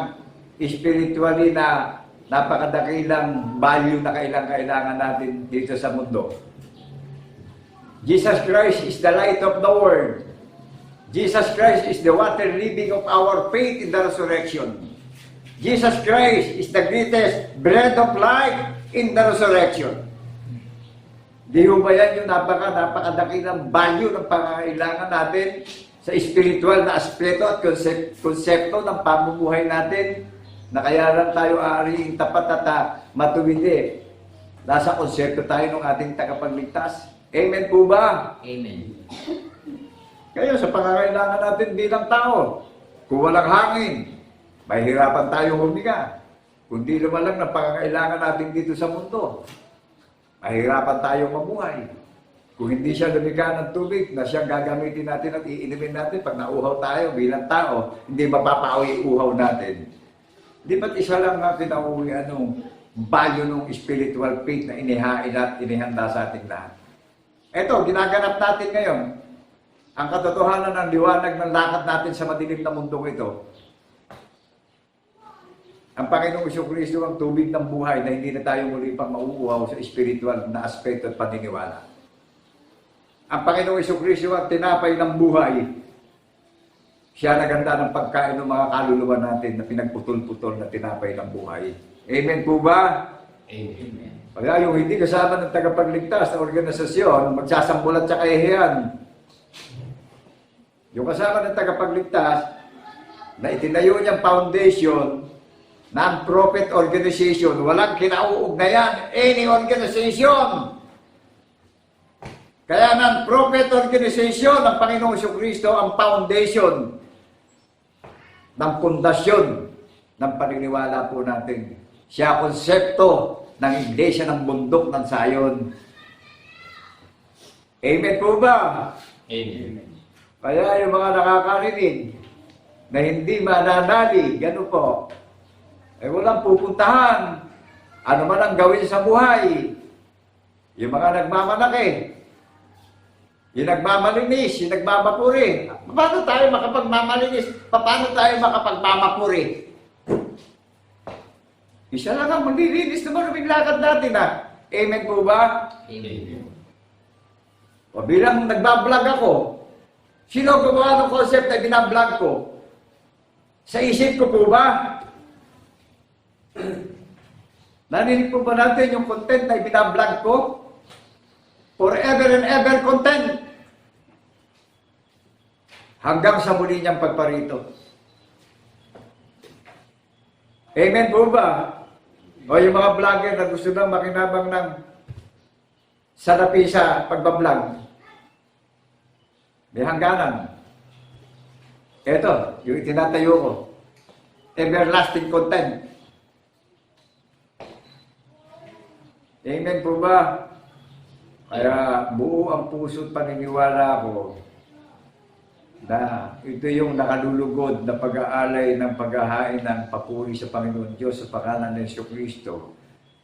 spiritually na napakadakilang value na kailangan natin dito sa mundo? Jesus Christ is the light of the world. Jesus Christ is the water living of our faith in the resurrection. Jesus Christ is the greatest bread of life in the resurrection. Di ho ba yan yung napakadakilang value ng pangangailangan natin sa spiritual na aspeto at konsepto ng pamumuhay natin, na kaya lang tayo aariing tapat at matuwid. Nasa konsepto tayo ng ating tagapagligtas. Amen po ba? Amen. Kaya sa pangangailangan natin bilang tao, kung walang hangin, mahihirapan tayo huminga. Kung di lumalang ng pangangailangan natin dito sa mundo, mahihirapan tayo mabuhay. Kung hindi siya lumika ng tubig na siyang gagamitin natin at iinimin natin pag nauhaw tayo bilang tao, hindi mapapawi uhaw natin. Di ba't isa lang na pinauwi value ng spiritual faith na inihain at inihanda sa ating lahat? Ito, ginaganap natin ngayon. Ang katotohanan ng liwanag ng lakad natin sa madilim na mundong ito. Ang Panginoong Jesucristo ang tubig ng buhay na hindi na tayo muli pang mauuhaw sa spiritual na aspeto at paniniwala. Ang Panginoong Jesucristo ang tinapay ng buhay. Siya naganda ng pagkain ng mga kaluluwa natin na pinagputol-putol na tinapay ng buhay. Amen po ba? Amen. Kaya yung hindi kasama ng tagapagligtas na organisasyon, magsasambulat sa kahihiyan. Yung kasama ng tagapagligtas na itinayo niyang foundation, non-profit organization, walang kinauugnayan, any organization. Kaya non-profit organization ng Panginoong Jesucristo ang foundation ng pundasyon ng paniniwala po natin. Siya konsepto ng iglesia ng bundok ng Sayon. Amen po ba? Amen. Kaya yung mga nakakarinig na hindi mananalig, gano'n po, walang pupuntahan. Ano man ang gawin sa buhay. Yung mga nagmamalaki, yung nagmamalinis, yung nagmamapuri. Paano tayo makapagmamalinis? Paano tayo makapagmamapuri? Isa lang ang maglilinis na maruming lakad natin Amen po ba? Amen. O bilang nagbablog ako, sino gumawa ng concept na binablog ko? Sa isip ko po ba? Narinig po ba natin yung content na binablog ko? Forever and ever content. Hanggang sa muli niyang pagparito. Amen po ba? O yung mga vlogger na gusto nang makinabang ng salapi sa pagbablog. May hangganan. Ito, yung itinatayo ko. Everlasting content. Amen po ba? Kaya buo ang puso at paniniwala ko na ito yung nakalulugod na pag-aalay ng paghahain ng papuri sa Panginoon Diyos sa pangalan ng Jesucristo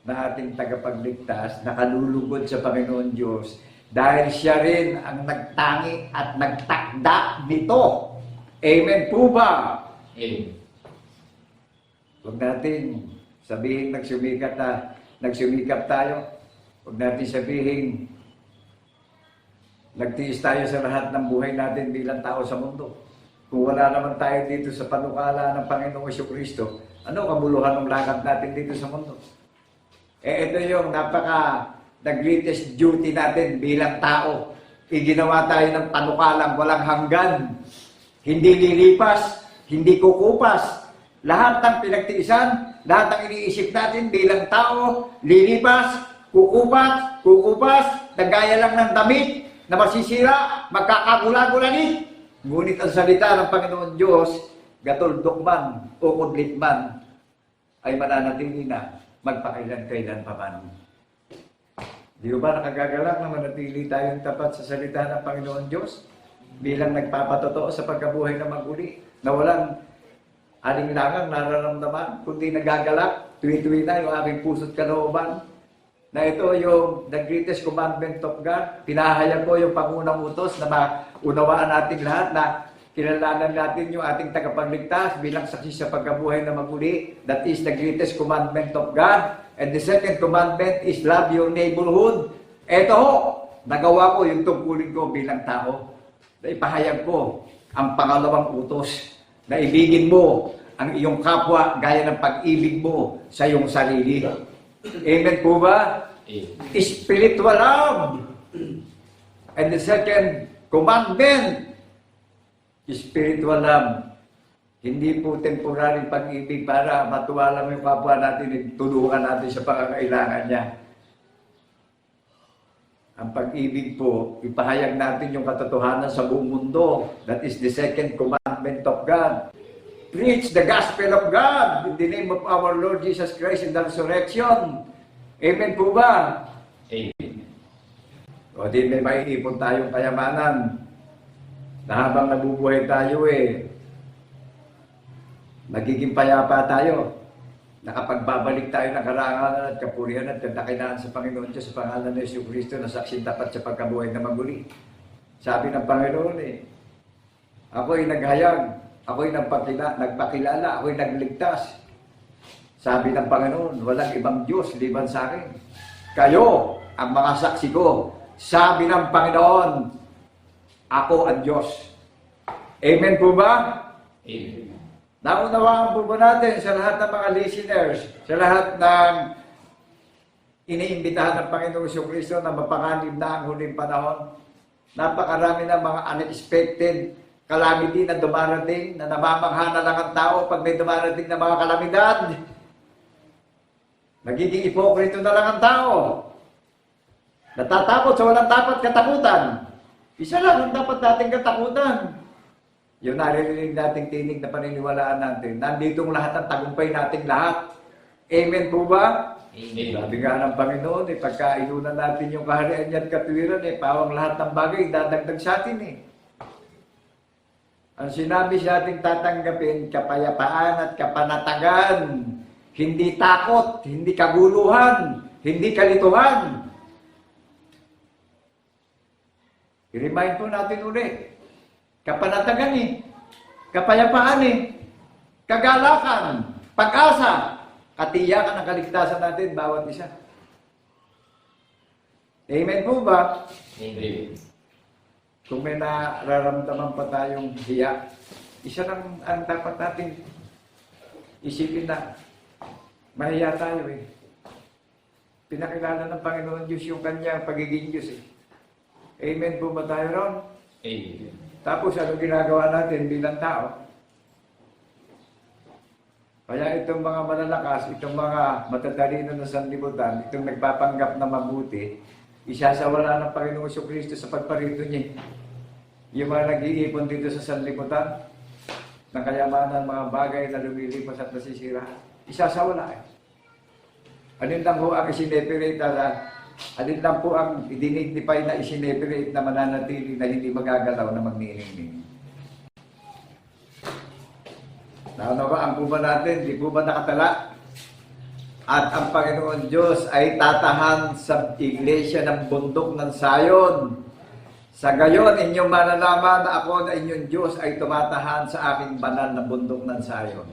na ating tagapagligtas, nakalulugod sa Panginoon Diyos dahil siya rin ang nagtangi at nagtakda nito. Amen po ba? Amen. Huwag natin sabihin nagsumikap tayo. Huwag natin sabihin nagtiis tayo sa lahat ng buhay natin bilang tao sa mundo. Kung wala naman tayo dito sa panukala ng Panginoong Jesucristo, ano kabuluhan ng lakad natin dito sa mundo? Ito yung the greatest duty natin bilang tao. Iginawa tayo ng panukalang walang hanggan. Hindi lilipas, hindi kukupas. Lahat ng pinagtiisan, lahat ng iniisip natin bilang tao, lilipas, kukupas, nagaya lang ng damit na masisira, magkakagula-gulani. Ngunit ang salita ng Panginoon Diyos, gatuldok man o kudlit man, ay mananatili na magpakailan-kailan pa man. Di ba nakagagalak na manatili tayong tapat sa salita ng Panginoon Diyos bilang nagpapatotoo sa pagkabuhay na maguli na walang alinlangang nararamdaman kundi nagagalak, tuwi-tuwi na yung aming puso't kalooban na ito yung the greatest commandment of God. Pinahayag ko yung pangunang utos na maunawaan natin lahat na kilalanan natin yung ating tagapagligtas bilang saksi sa pagkabuhay na maguli. That is the greatest commandment of God. And the second commandment is love your neighborhood. Ito ho, nagawa ko yung tungkulin ko bilang tao. Na ipahayag ko ang pangalawang utos na ibigin mo ang iyong kapwa gaya ng pag-ibig mo sa iyong sarili. Amen po ba? Amen. Spiritual love. And the second commandment, spiritual love. Hindi po temporary pag-ibig para matuwa lang yung kapwa natin, tulungan natin sa pangangailangan niya. Ang pag-ibig po, ipahayag natin yung katotohanan sa buong mundo. That is the second commandment of God. Preach the gospel of God in the name of our Lord Jesus Christ in the resurrection. Amen po ba? Amen. O di may maiipon tayong kayamanan na habang nabubuhay tayo magiging payapa tayo. Nakapagbabalik tayo ng karangalan at kapurihan at kadakilaan sa Panginoon Diyos sa pangalan ni Yesu Cristo na saksing tapat sa pagkabuhay na maguli. Sabi ng Panginoon ako'y naghayag, ako'y nagpakilala, ako'y nagligtas. Sabi ng Panginoon, walang ibang Diyos liban sa akin. Kayo ang mga saksi ko. Sabi ng Panginoon, ako ang Diyos. Amen po ba? Amen. Naunawaan po ba natin sa lahat ng mga listeners, sa lahat ng iniimbitahan ng Panginoong Jesucristo na mapanganib na ang huling panahon? Napakarami ng mga unexpected calamity na dumarating, na namamangha na lang ang tao pag may dumarating na mga kalamidad. Nagiging ipokrito na lang ang tao. Natatakot sa walang dapat katakutan. Isa lang ang dapat nating katakutan. Yung naririnig nating tinig na paniniwalaan natin, nanditong lahat ang tagumpay nating lahat. Amen po ba? Amen. Sabi nga ng Panginoon, pagkainunan natin yung kaharian niya at katuwiran, pawang lahat ng bagay, dadagdag sa atin Ang sinabi sa ating tatanggapin, kapayapaan at kapanatagan, hindi takot, hindi kaguluhan, hindi kalituhan. I-remind po natin ulit. Kapanatagan kapayapaan kagalakan, pag-asa, katiyakan ang kaligtasan natin, bawat isa. Amen po ba? Amen. Kung may nararamdaman pa tayong hiya, isa lang ang dapat natin isipin na mahiya tayo Pinakilala ng Panginoon Diyos yung kanyang pagiging Diyos Amen po ba tayo ron? Amen. Tapos ano ginagawa natin bilang tao? Kaya itong mga malalakas, itong mga matatalino na sanlibutan, itong nagpapanggap na mabuti, isasawala ng Panginoong Jesucristo sa pagparito niya. Yung mga nag-iipon dito sa sanlibutan, ng kayamanan, mga bagay na lumilipas at nasisira, isasawala Alin lang po ang isineperate alin lang po ang idinignify na isineperate na mananatili na hindi magagalaw na magniningning. Naunawaan po ba natin? Di po ba nakatala? At ang Panginoon Diyos ay tatahan sa iglesia ng bundok ng Sayon. Sa gayon, inyong malalaman na ako na inyong Diyos ay tumatahan sa aking banal na bundok ng Sayon.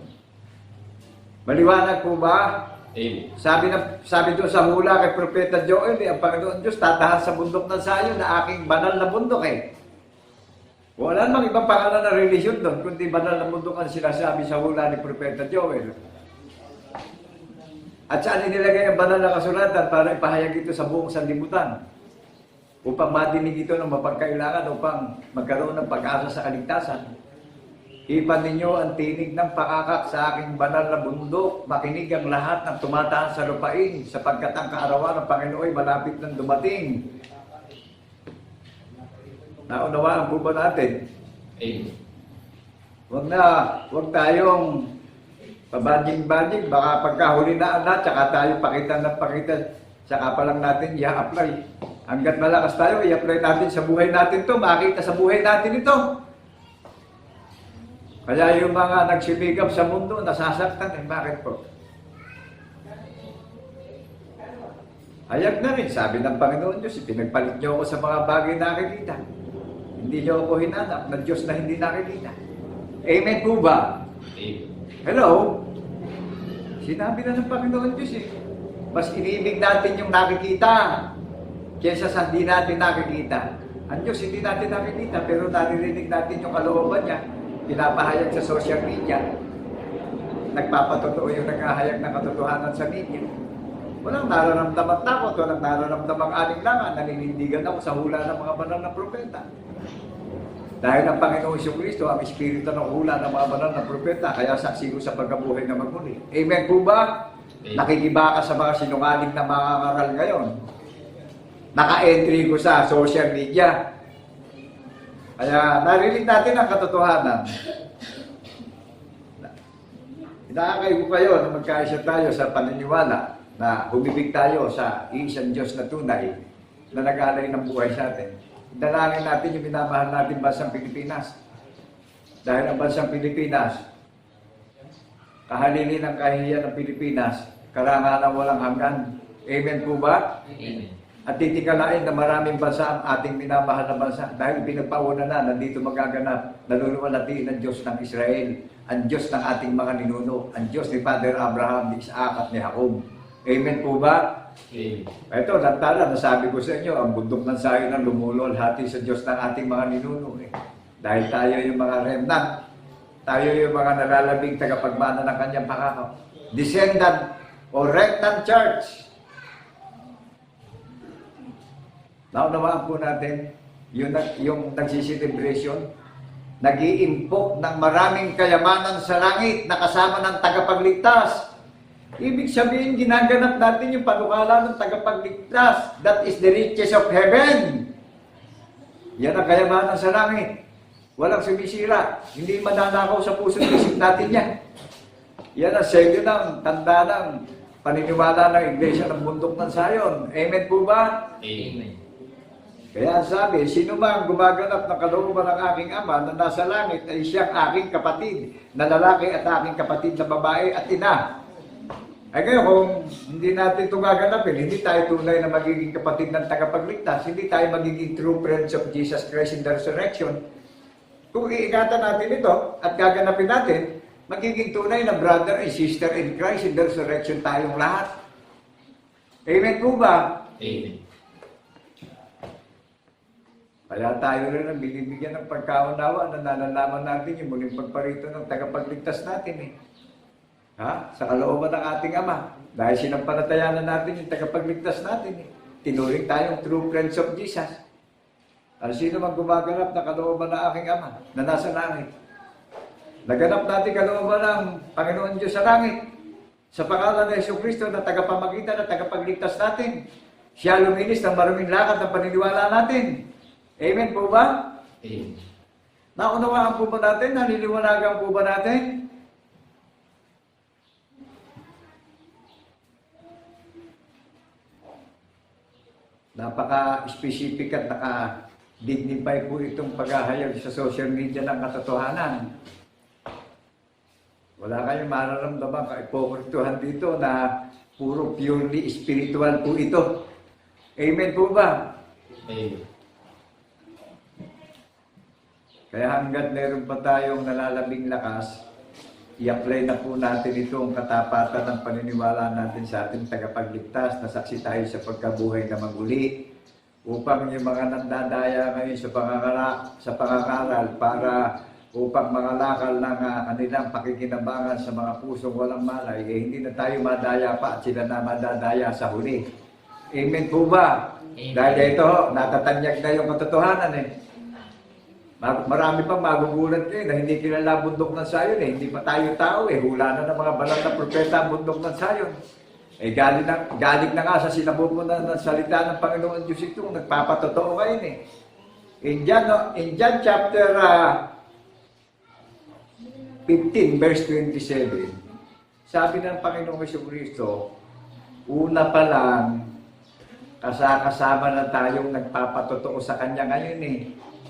Maliwanag po ba? Amen. Sabi doon sa hula kay Propeta Joel, ang Panginoon Diyos tatahan sa bundok ng Sayon na aking banal na bundok Wala namang ibang pangalan na religion doon, kundi banal na bundok ang sinasabi sa hula ni Propeta Joel. At saan inilagay ang banal na kasulatan para ipahayag ito sa buong sanlibutan? Upang madinig ito ng mapagkailangan, upang magkaroon ng pag-asa sa kaligtasan. Ipan ninyo ang tinig ng pakakak sa aking banal na bundok, makinig ang lahat ng tumatahan sa lupain, sapagkat ang kaarawan ng Panginoon ay malapit ng dumating. Naunawaan po ba natin? Amen. Huwag tayong pabading-bading, baka pagkahuli na anak, tsaka tayo pakita ng pakita, tsaka pa lang natin i-apply. Hanggat malakas tayo, i-apply natin sa buhay natin to, makita sa buhay natin ito. Kaya yung mga nagsimikap sa mundo, nasasaktan, bakit po? Hayag na rin, sabi ng Panginoon Diyos, pinagpalit niyo ako sa mga bagay na nakikita. Hindi niyo ako hinanap na Diyos na hindi nakikita. Amen po ba? Amen. Hello? Sinabi na ng Panginoon Diyos mas inibig natin yung nakikita kaysa sa hindi natin nakikita. Ang Diyos hindi natin nakikita pero naririnig natin yung kalooban niya. Pinapahayag sa social media. Nagpapatotoo yung naghahayag ng katotohanan sa media. Walang nararamdaman takot, walang nararamdamang alinlangan, naninindigan ako sa hula ng mga banal na propeta. Dahil ang Panginoong Jesucristo, ang espiritu ng hula ng mga banal na propeta, kaya saksi ko sa pagkabuhay na magmuli. Amen po ba? Amen. Nakikiba ka sa mga sinungaling na mga kangal ngayon. Naka-entry ko sa social media. Kaya narinig natin ang katotohanan. Inaakay ko kayo na magkaisa tayo sa paniniwala na humibig tayo sa isang Diyos na tunay na nag-alay ng buhay sa atin. Dalangin natin yung minamahal natin bansang Pilipinas. Dahil ang bansang Pilipinas, kahalili ng kahihiyan ng Pilipinas, karangalan walang hanggan. Amen po ba? Amen. At titikalain na maraming bansa ang ating minamahal na bansa dahil pinagpauna na nandito magaganap, naluluwalhatiin ng Diyos ng Israel, ang Diyos ng ating mga ninuno, ang Diyos ni Father Abraham, ni Isaac at ni Jacob. Amen po ba? Amen. Ito, nagtala, nasabi ko sa inyo, ang bundok ng Zion ang lumulwalhati sa Diyos ng ating mga ninuno. Dahil tayo yung mga remnant, tayo yung mga nalalabing tagapagmana ng kanyang pakakaw. Descendant o remnant church. Naunawaan po natin yung nagsicelebration, nag-iimpok ng maraming kayamanan sa langit na kasama ng tagapagligtas. Ibig sabihin, ginaganap natin yung panukala ng tagapagligtas. That is the riches of heaven. Yan ang kayamanan sa langit. Walang sumisira. Hindi mananakaw sa puso at isip natin yan. Yan ang selyo ng tanda ng paniniwala ng Iglesia ng Bundok ng Zion. Amen po ba? Amen. Kaya sabi, sino man gumaganap ng kalooban ng aking Ama na nasa langit ay siyang aking kapatid na lalaki at aking kapatid na babae at ina. Ay ngayon, kung hindi natin ito gaganapin, hindi tayo tunay na magiging kapatid ng tagapagligtas, hindi tayo magiging true friends of Jesus Christ in the resurrection. Kung iingatan natin ito at gaganapin natin, magiging tunay na brother and sister in Christ in the resurrection tayong lahat. Amen po ba? Amen. Kaya tayo rin ang binibigyan ng pagkaunawa na nalalaman natin yung muling pagparito ng tagapagligtas natin sa kalooban ng ating Ama. Dahil sinampalatayanan natin yung tagapagligtas natin Tinuring tayong true friends of Jesus. At sino man gumaganap na kalooban ng aking Ama na nasa langit. Naganap natin kalooban ng Panginoon Diyos sa langit. Sa pangalan ng Jesucristo na tagapamagitan at tagapagligtas natin. Siya luminis ng maraming lakad ng paniniwala natin. Amen po ba? Amen. Naunawaan po ba natin? Naliliwanagan po ba natin? Napaka-specific at naka-dignify po itong paghahayag sa social media ng katotohanan. Wala kayong mararamdaman ka-ipokrituhan dito na puro purely spiritual po ito. Amen po ba? Amen. Kaya hanggat meron pa tayong nalalabing lakas, i-apply na po natin itong katapatan ng paniniwala natin sa ating tagapagligtas na saksi tayo sa pagkabuhay na maguli upang yung mga nandadaya ngayon sa pangangaral para upang mangalakal ng kanilang pakikinabangan sa mga pusong walang malay, hindi na tayo madaya pa at sila na madadaya sa huli. Amen po ba? Amen. Dahil ito, natatanyag na yung katotohanan eh. Marami pang magugulat kayo na hindi kilala bundok ng Sayon eh. Hindi pa tayo tao eh. Hula na ng mga banal na propeta ang bundok ng Sayon. Eh galing na nga sa sinabubunan ng salita ng Panginoon Diyos ito. Nagpapatotoo kayo eh. In John chapter 15 verse 27, sabi ng Panginoong Jesucristo, una pa lang, kasama na tayong nagpapatotoo sa Kanya ngayon eh.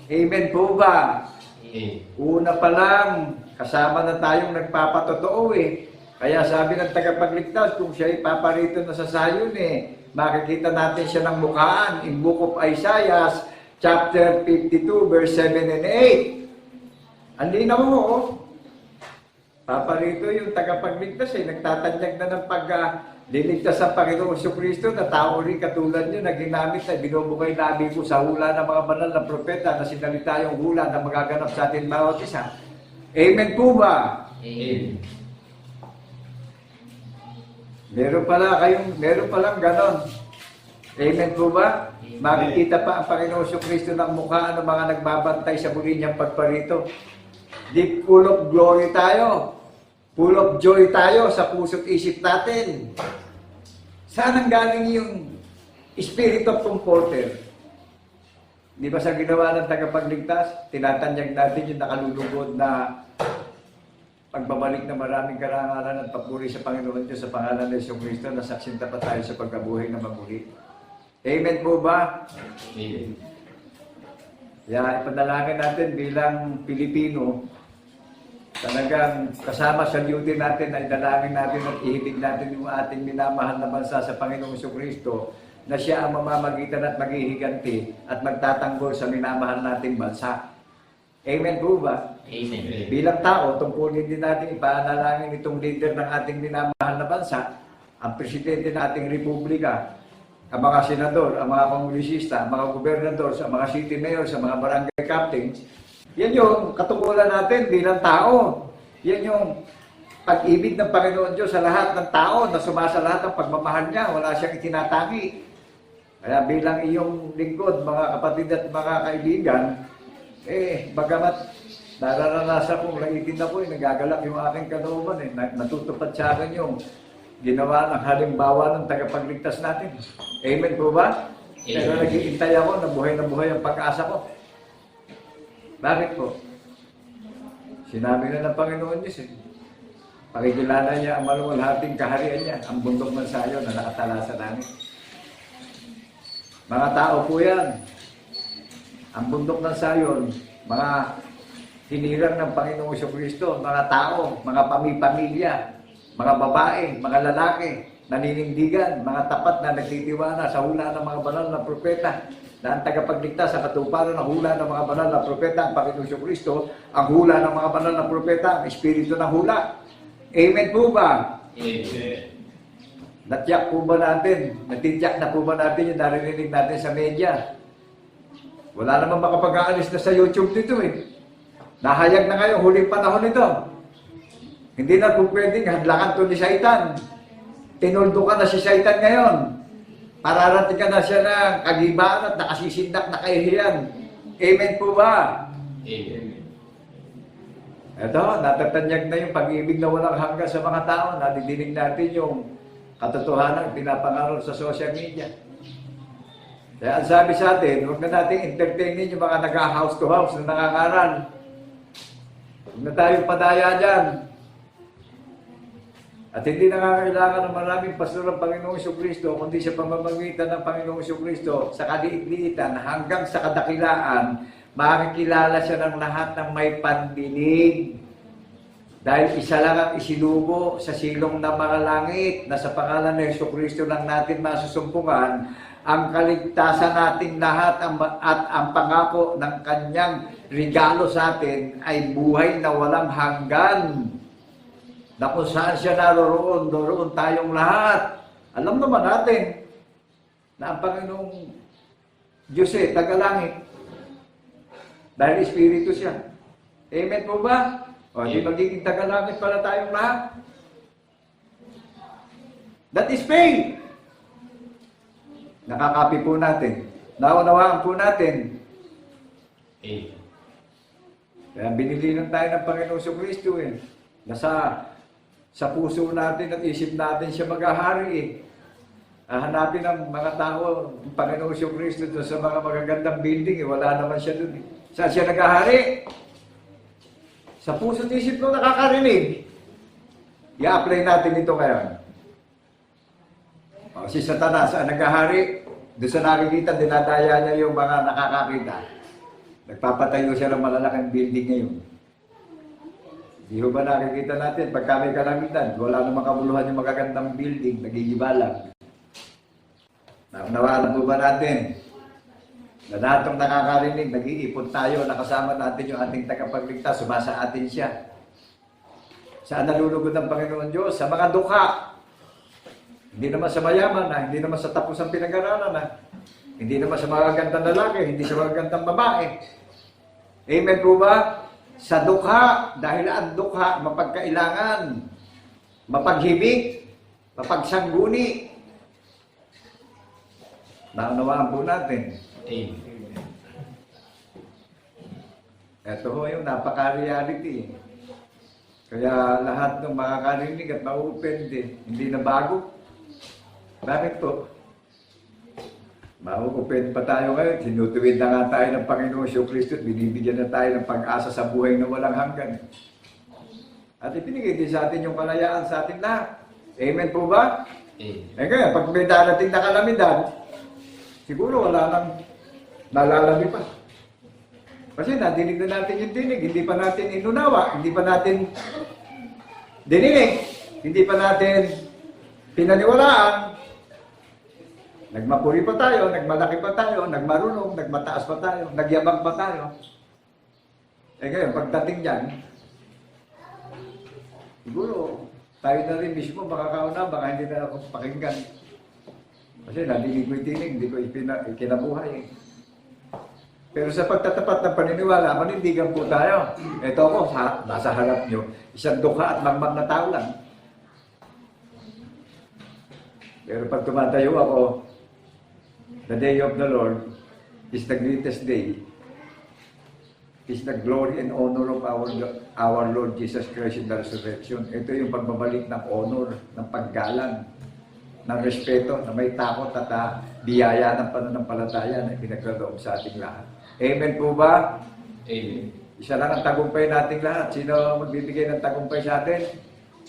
Amen po ba? Amen. Una pa lang, kasama na tayong nagpapatotoo eh. Kaya sabi ng tagapagligtas, kung siya ipaparito na sa Sayon eh, makikita natin siya ng mukhaan in Book of Isaiah, chapter 52, verse 7 and 8. Ang linaw mo, oh. Paparito yung tagapagligtas eh, nagtatanyag na ng liligtas ang Panginoong Jesucristo na tao rin katulad nyo na ginamit na binubukay labi ko sa hula ng mga banal na propeta na sinalita yung hula na magaganap sa atin bawat isa. Amen po ba? Amen. Meron palang ganon. Amen po ba? Makikita pa ang Panginoong Jesucristo ng mukha ng mga nagbabantay sa muli niyang pagparito. Di full of glory tayo. Full of joy tayo sa puso't isip natin. Saan ang galing yung Spirit of Comforter? Di ba sa ginawa ng tagapagligtas, tinatanyag natin yung nakalulugod na pagbabalik ng maraming karangalan at papuri sa Panginoon Diyos sa pangalan ng Jesucristo na saksinta pa tayo sa pagkabuhay na maguli. Amen po ba? Amen. Kaya ipanalangin natin bilang Pilipino, talagang kasama sa duty natin na idalangin natin at ihibig natin yung ating minamahal na bansa sa Panginoong Jesucristo na siya ang mamamagitan at maghihiganti at magtatanggol sa minamahal nating bansa. Amen po ba? Amen. Bilang tao, tungkulin din natin ipaanalangin itong leader ng ating minamahal na bansa, ang presidente ng ating republika, ang mga senador, ang mga kongresista, ang mga gobernador, ang mga city mayors, ang mga barangay captains. Yan yung katungkulan natin bilang tao. Yan yung pag-ibig ng Panginoon Diyos sa lahat ng tao na sumasalahat ng pagmamahal niya. Wala siyang itinatangi. Kaya bilang iyong lingkod, mga kapatid at mga kaibigan, bagamat nararanasan kong laitin ako, nagagalak yung aking kalooban, natutupad sa akin yung ginawa ng halimbawa ng tagapagligtas natin. Amen po ba? Pero nag-iintay ako na buhay ang pag-asa ko. Bakit po? Sinabi na ng Panginoon Diyos eh. Pakikilala niya ang maluwalhating kaharian niya, ang bundok ng Sayon na nakatala sa langit. Mga tao po yan. Ang bundok ng Sayon, mga hinirang ng Panginoong Jesucristo, mga tao, mga pamilya, mga babae, mga lalaki, naninindigan, mga tapat na nagtitiwala sa hula ng mga banal na propeta, na ang tagapagligtas sa katuparan ng hula ng mga banal na propeta, ang Panginoong Jesucristo, ang hula ng mga banal na propeta, ang espiritu ng hula. Amen po ba? Amen. Natiyak po ba natin? Natitiyak na po ba natin yung narinig natin sa media? Wala namang makapag-aalis na sa YouTube dito eh. Nahayag na ngayon, huling panahon ito. Hindi na po pwedeng hadlangan to ni Satan. Tinuldo ka na si Satan ngayon. Pararating ka na siya ng kagibaan at nakasisindak na kahihiyan. Amen po ba? Amen. Ito, natatanyag na yung pag-ibig na walang hanggan sa mga tao. Nadidinig natin yung katotohanan pinapangaral sa social media. Kaya ang sabi sa atin, huwag na natin entertainin yung mga nag-house to house na nangangaral. Huwag na tayong padaya dyan. At hindi nakakailangan ng maraming pastor ng Panginoong Jesucristo, kundi sa pamamagitan ng Panginoong Jesucristo sa kaliit-liitan hanggang sa kadakilaan, makikilala siya ng lahat ng may pandinig. Dahil isa lang ang isinubo sa silong ng mga langit na sa pangalan ng Jesucristo lang natin masusumpungan ang kaligtasan nating lahat at ang pangako ng kanyang regalo sa atin ay buhay na walang hanggan. Na kung saan siya naroon, doon tayong lahat. Alam naman natin na ang Panginoong Diyos tagalangit. Dahil Espiritu siya. Amen po ba? O, di magiging tagalangit pala tayong lahat. That is faith. Nakakapi po natin. Naunawaan po natin. Amen. Kaya binilinan tayo ng Panginoong Kristo eh. Sa puso natin at isip natin siya maghahari eh. Hanapin ng mga tao, ang Panginoong Kristo doon sa mga magagandang building eh. Wala naman siya doon eh. Saan siya naghahari? Sa puso at isip ko nakakarinig. I-apply natin ito ngayon. O, si Satanas, ang naghahari, doon sa nakikita, dinadaya niya yung mga nakakakita. Nagpapatayo siya ng malalaking building ngayon. Di ba nakikita natin, pagka may kalamitan, wala namang kabuluhan yung magagandang building, nagigibalang. Naunawaan po ba natin? Na lahat ng nakakarinig, nag-iipon tayo, nakasama natin yung ating tagapagligtas, sumasa atin siya. Saan nalulugod ang Panginoon Diyos? Sa mga dukha. Hindi naman sa mayaman na, hindi naman sa tapos ang pinag-aralan na, hindi naman sa mga gandang lalaki, hindi sa mga gandang babae. Amen po ba? Sa dukha, dahil ang dukha mapagkailangan, mapaghimik, mapagsangguni. Naunawaan po natin. Amen. Ito ho yung napaka-reality. Kaya lahat ng makakarinig at mauupende, hindi na bago. Bakit po? Mauupend pa tayo ngayon. Sinutuwid na nga tayo ng Panginoon Kristo at binibigyan na tayo ng pag-asa sa buhay na walang hanggan. At ipinigay din sa atin yung kalayaan sa atin lahat. Amen po ba? Amen. Eh kaya, pag may darating na kalamidad, siguro wala nang nalalami pa. Kasi nadinig na natin yung dinig, hindi pa natin inunawa, hindi pa natin dininig, hindi pa natin pinaniwalaan. Nagmapuri pa tayo, nagmalaki pa tayo, nagmarunong, nagmataas pa tayo, nagyabang pa tayo. Eh ngayon, pagdating dyan, siguro, tayo na rin mismo makakauna, baka hindi na ako pakinggan. Kasi nadinig ko yung tinig, hindi ko ikinabuhay. Pero sa pagtatapat ng paniniwala, manindigan po tayo. Ito ako, nasa harap nyo, isang dukha at mangmang na tao lang. Pero pag tumatayo ako, the day of the Lord is the greatest day. Is the glory and honor of our Lord Jesus Christ in the resurrection. Ito yung pagbabalik ng honor, ng paggalang, ng respeto, na may takot at biyaya ng pananampalataya na pinagkaloob sa ating lahat. Amen po ba? Amen. Isa lang ang tagumpay nating lahat. Sino magbibigay ng tagumpay sa atin?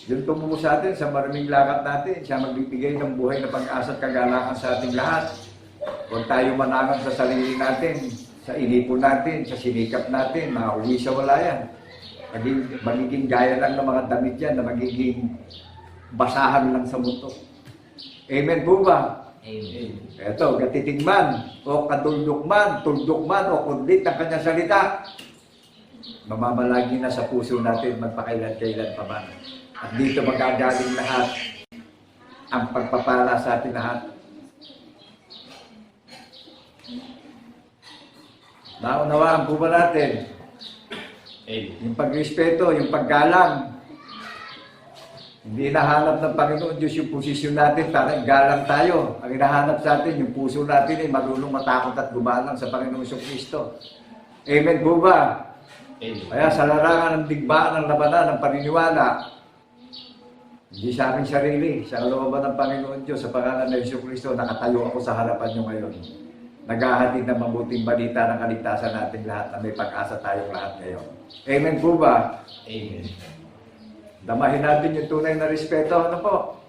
Yung tumubo sa atin sa maraming lakad natin, siya magbibigay ng buhay na pag-asa at kagalakan sa ating lahat. Huwag tayo manangan sa sarili natin, sa inipon natin, sa sinikap natin, mauwi sa wala yan. Magiging gaya lang ng mga damit yan na magiging basahan lang sa mundo. Amen po ba? Amen. Eto, gatiting man, o kaduldok man, tuldok man, o kundit ng kanyang salita, mamamalagi na sa puso natin magpakailan-kailan pa man. At dito magagaling lahat ang pagpapala sa atin lahat. Naunawaan po ba natin? Amen. Yung pagrespeto, yung paggalang. Hindi hinahanap ng Panginoon Diyos yung posisyon natin para igalang tayo. Ang hinahanap sa atin, yung puso natin ay marunong matakot at gumalang sa Panginoong Kristo. Amen po ba? Amen. Kaya sa larangan ng digmaan ng labanan ng paniniwala, hindi sa aking sarili, sa kalooban ng Panginoon Diyos, sa pangalan ng Yesu Kristo, nakatayo ako sa harapan nyo ngayon. Naghahatid ng mabuting balita ng kaligtasan natin lahat na may pag-asa tayong lahat ngayon. Amen po ba? Amen. Damahin natin yung tunay na respeto. Ano po?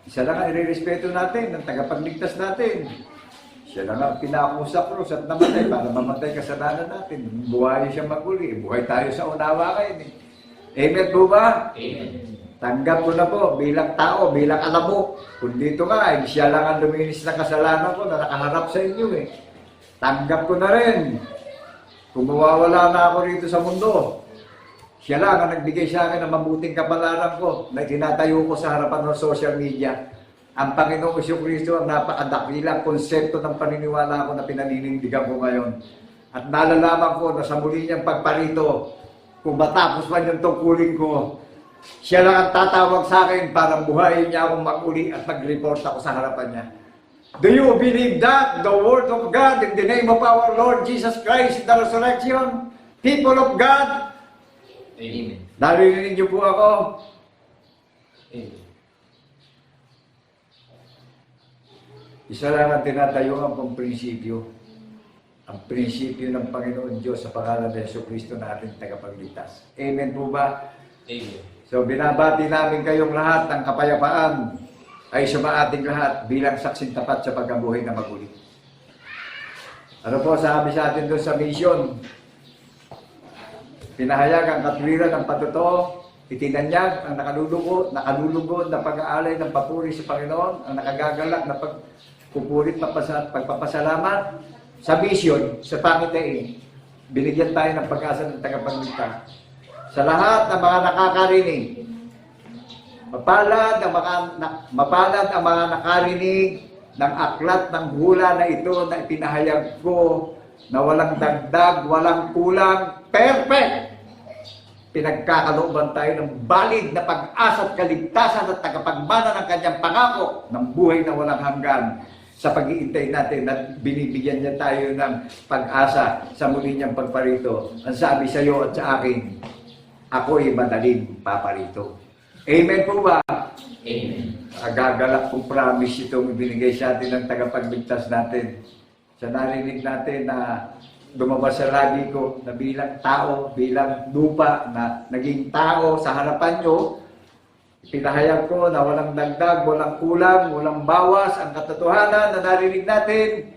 Isa lang ang irerespeto natin, ang tagapagligtas natin. Siya lang ang pinako sa krus at namatay para mamatay kasalanan natin. Buhay siya maguli. Buhay tayo sa unawa kayo. Amen po ba? Amen. Tanggap ko na po bilang tao, bilang alam mo. Kung dito nga, siya lang ang luminis na kasalanan ko na nakaharap sa inyo eh. Tanggap ko na rin. Kung mawawala na ako rito sa mundo, siya lang ang nagbigay sa akin ng mabuting kapalaran ko na tinatayo ko sa harapan ng social media. Ang Panginoong Kristo ang napakadakilang konsepto ng paniniwala ko na pinaninindigan ko ngayon. At nalalaman ko na sa muli niyang pagparito, kung matapos man yung tungkulin ko, siya lang ang tatawag sa akin para buhayin niya akong mag-uli at mag-report ako sa harapan niya. Do you believe that? The Word of God in the name of our Lord Jesus Christ in the resurrection? People of God, Amen. naririnig niyo po ako. Amen. Isa lang ang tinatayuan kong prinsipyo. Ang prinsipyo ng Panginoon Diyos sa pangalan ng Jesucristo na ating tagapagligtas. Amen po ba? Amen. So binabati namin kayong lahat ng kapayapaan ay sa ating lahat bilang saksing tapat sa pagkabuhay na magulit. Ano po sabi sa atin doon sa mission? Pinahayag ang katwiran ng patuto, itinanyag ang nakalulugod na pag-aalay ng papuri sa Panginoon, ang nakagagalak na pagpupurit pagpapasalamat. Sa mission, sa pangitain, binigyan tayo ng pag-asa ng tagapagligtas. Sa lahat ng mga nakakarinig, mapalad ang mga nakarinig ng aklat ng hula na ito na ipinahayag ko na walang dagdag, walang kulang, perfect! Pinagkakalooban tayo ng valid na pag-asa at kaligtasan at tagapagmana ng kanyang pangako ng buhay na walang hanggan. Sa pag-iintay natin at binibigyan niya tayo ng pag-asa sa muli niyang pagparito. Ang sabi sa iyo at sa akin, ako'y madaling paparito. Amen po ba? Amen. Agagalak kong promise itong ibinigay sa atin ng tagapagligtas natin. Sa narinig natin na lumabas sa labi ko na bilang tao, bilang lupa na naging tao sa harapan nyo, pinahayag ko na walang dagdag, walang kulang, walang bawas, ang katotohanan na narinig natin,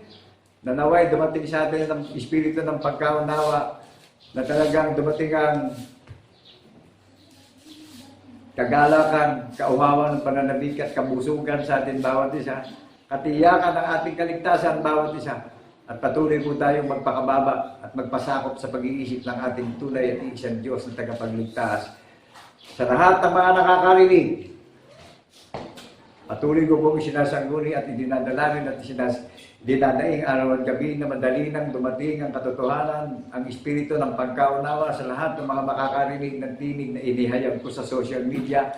na naway dumating sa atin ng espiritu ng pagkaunawa, na talagang dumating ang kagalakan, kauhawan ng pananabik at kabusugan sa atin bawat isa, katiyakan ng ating kaligtasan bawat isa, at patuloy po tayong magpakababa at magpasakop sa pag-iisip ng ating tunay at isang Diyos na tagapagligtas. Sa lahat ng mga nakakarinig, patuloy ko pong sinasangguni at idinadalamin at dinadaing araw at gabi na madali nang dumating ang katotohanan, ang espiritu ng pagkaunawa sa lahat ng mga makakarinig ng tinig na inihayag ko sa social media.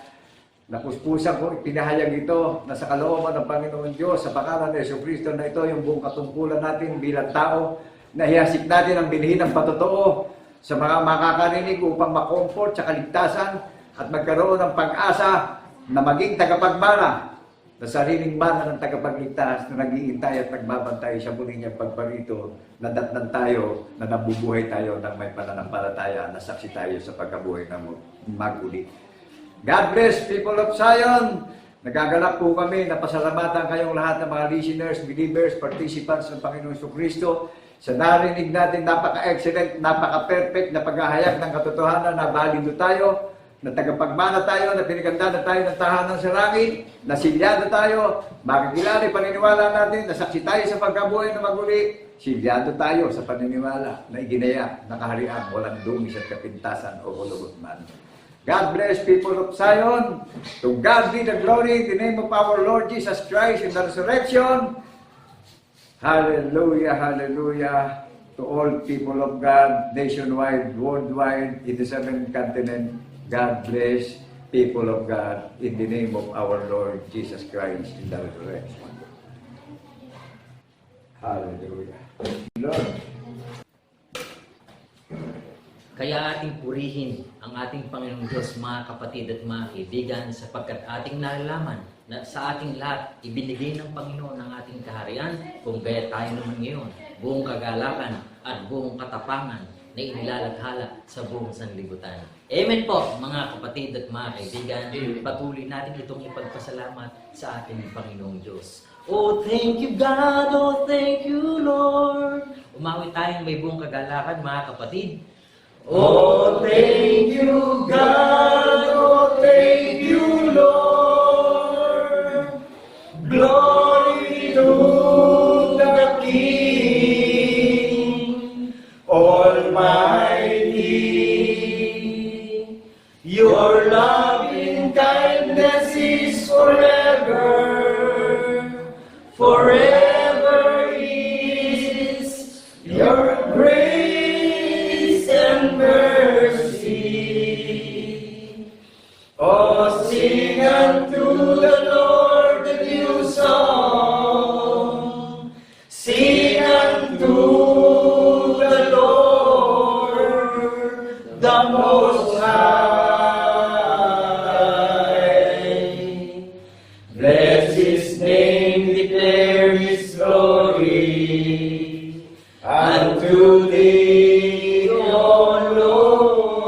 Napuspusan ko, ipinahayag ito na sa kalooban ng Panginoon Diyos sa pangalan ng Jesucristo na ito yung buong katungkulan natin bilang tao, na hiyasik natin ang binhi ng patotoo sa mga makakarinig upang makomfort sa kaligtasan at magkaroon ng pag-asa na maging tagapagmana na sariling mana ng tagapagligtas na nag-iintay at nagbabantay sa muli niyang pagparito, na datnan tayo, na nabubuhay tayo ng may pananampalataya, na saksi tayo sa pagkabuhay na mag-uli. God bless, people of Zion! Nagagalak po kami na pasalamatan kayong lahat ng mga listeners, believers, participants ng Panginoon Jesucristo sa narinig natin napaka-excellent, napaka-perfect na paghahayag ng katotohanan na balido tayo, na tagapagmana tayo, na pinaganda na tayo ng tahanan sa langit, na silyado tayo, makikilala paniniwala natin, na saksi tayo sa pagkabuhay na maguli, silyado tayo sa paniniwala na iginaya na kaharian, walang dungis at kapintasan o kulubot man. God bless, people of Zion. To God be the glory in the name of our Lord Jesus Christ in the resurrection. Hallelujah, hallelujah. To all people of God, nationwide, worldwide, in the 7th continent, God bless, people of God, in the name of our Lord Jesus Christ in the resurrection. Hallelujah. Lord. Kaya ating purihin ang ating Panginoong Diyos, mga kapatid at mga kaibigan, sapagkat ating nalalaman na sa ating lahat ibinigay ng Panginoon ang ating kaharian, kung gaya tayo naman ngayon, buong kagalakan at buong katapangan na inilalaghala sa buong sanlibutan. Amen po, mga kapatid at mga kaibigan. Patuloy natin itong ipagpasalamat sa ating Panginoong Diyos. Oh, thank you God, oh, thank you Lord. Umawi tayong may buong kagalakan, mga kapatid. Oh, thank you God, oh, thank you Lord. Glory to the King Almighty. Your loving kindness is forever, forever is your grace. Unto thee, O Lord,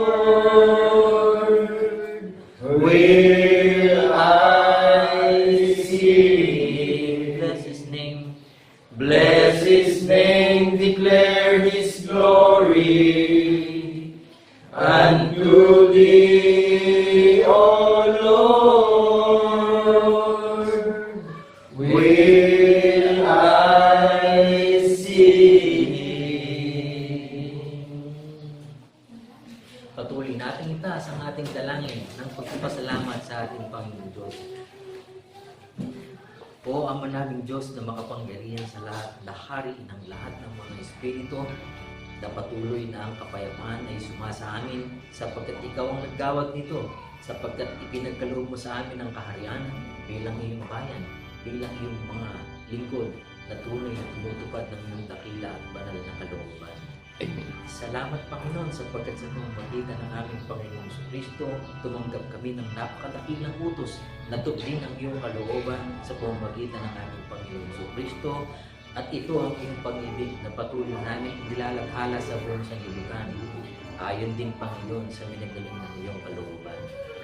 will I sing. Bless His name. Bless His name, declare His glory. Unto thee, O Lord, will I sing. Patuloy natin itaas ang ating dalangin ng pagpapasalamat sa ating Panginoon Diyos. O Ama naming Diyos na makapangyarihan sa lahat, na hari ng lahat ng mga espiritu, na patuloy na ang kapayapaan ay sumasa amin sapagkat Ikaw ang naggawad nito, sapagkat ipinagkaloob mo sa amin ang kaharian bilang iyong bayan, bilang iyong mga lingkod na tunay na tumutupad ng iyong dakila at banal na kalooban. Salamat Panginoon sapagkat sa pamamagitan ng aming Panginoong Kristo, tumanggap kami ng napakadakilang utos na tuklin ang iyong kalooban sa pamamagitan ng aming Panginoong Kristo, at ito ang iyong pag-ibig na patuloy namin nilalaghala sa buong sanlibutan. Ayon din Panginoon sa minagaling ng iyong kalooban.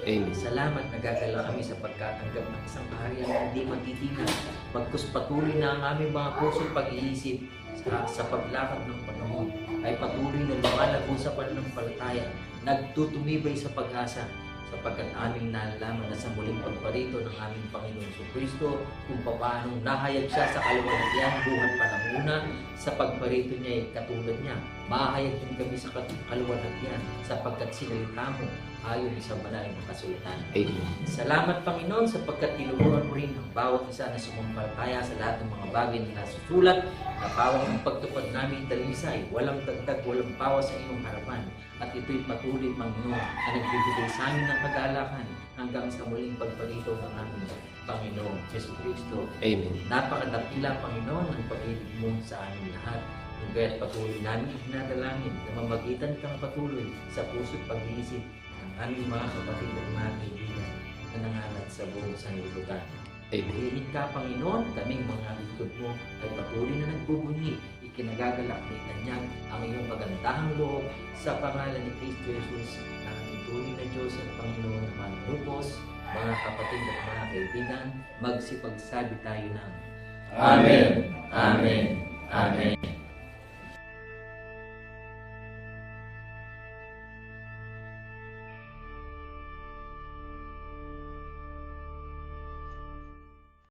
Amen. Salamat, nagagala kami sa pagkatanggap ng isang kaharian na hindi magtitinag. Pagkus patuloy na ang aming mga puso'y pag-iisip sa paglakad ng panahon ay patuloy na lumalago sa pananampalataya, nagtutumibay sa pag-asa, sapagkat aming nalalaman na sa muling pagparito ng aming Panginoon Kristo kung paano nahayag siya sa kaluwalhatian buhat panahona, sa pagparito niya ay katulad niya. Mahayag din kami sa kaluwalhatian sapagkat sinalita mo ayon sa banal na kasulatan. Amen. Salamat Panginoon sapagkat tinuruan mo rin ang bawat isa na sumampalataya sa lahat ng mga bagay na nasusulat, na pawang ang pagtupad namin dalisay, walang dagdag, walang bawas sa iyong harapan. At ito'y patuloy Panginoon na nagbibigay sa amin ng kagalakan hanggang sa muling pagparito ng aming Panginoon Yesu Kristo. Amen. Napakadakila Panginoon ang pag-ibig mo sa amin lahat. Kung kaya't patuloy namin itinadalangin na mamagitan kang patuloy sa puso't pag-iisip ng aming mga kapatid at mga kaibigan na nangalat sa buong sanlibutan. Amen. Hilig ka Panginoon, kaming mga lingkod mo ay patuloy na nagbubunyi, ikinagagalak ni Tanyag ang iyong magandahang loob sa pangalan ni Kristo Jesus na aming tunay na Diyos at Panginoon ng mga grupos, mga kapatid at mga kaibigan, magsipagsabi tayo ng Amen. Amen. Amen.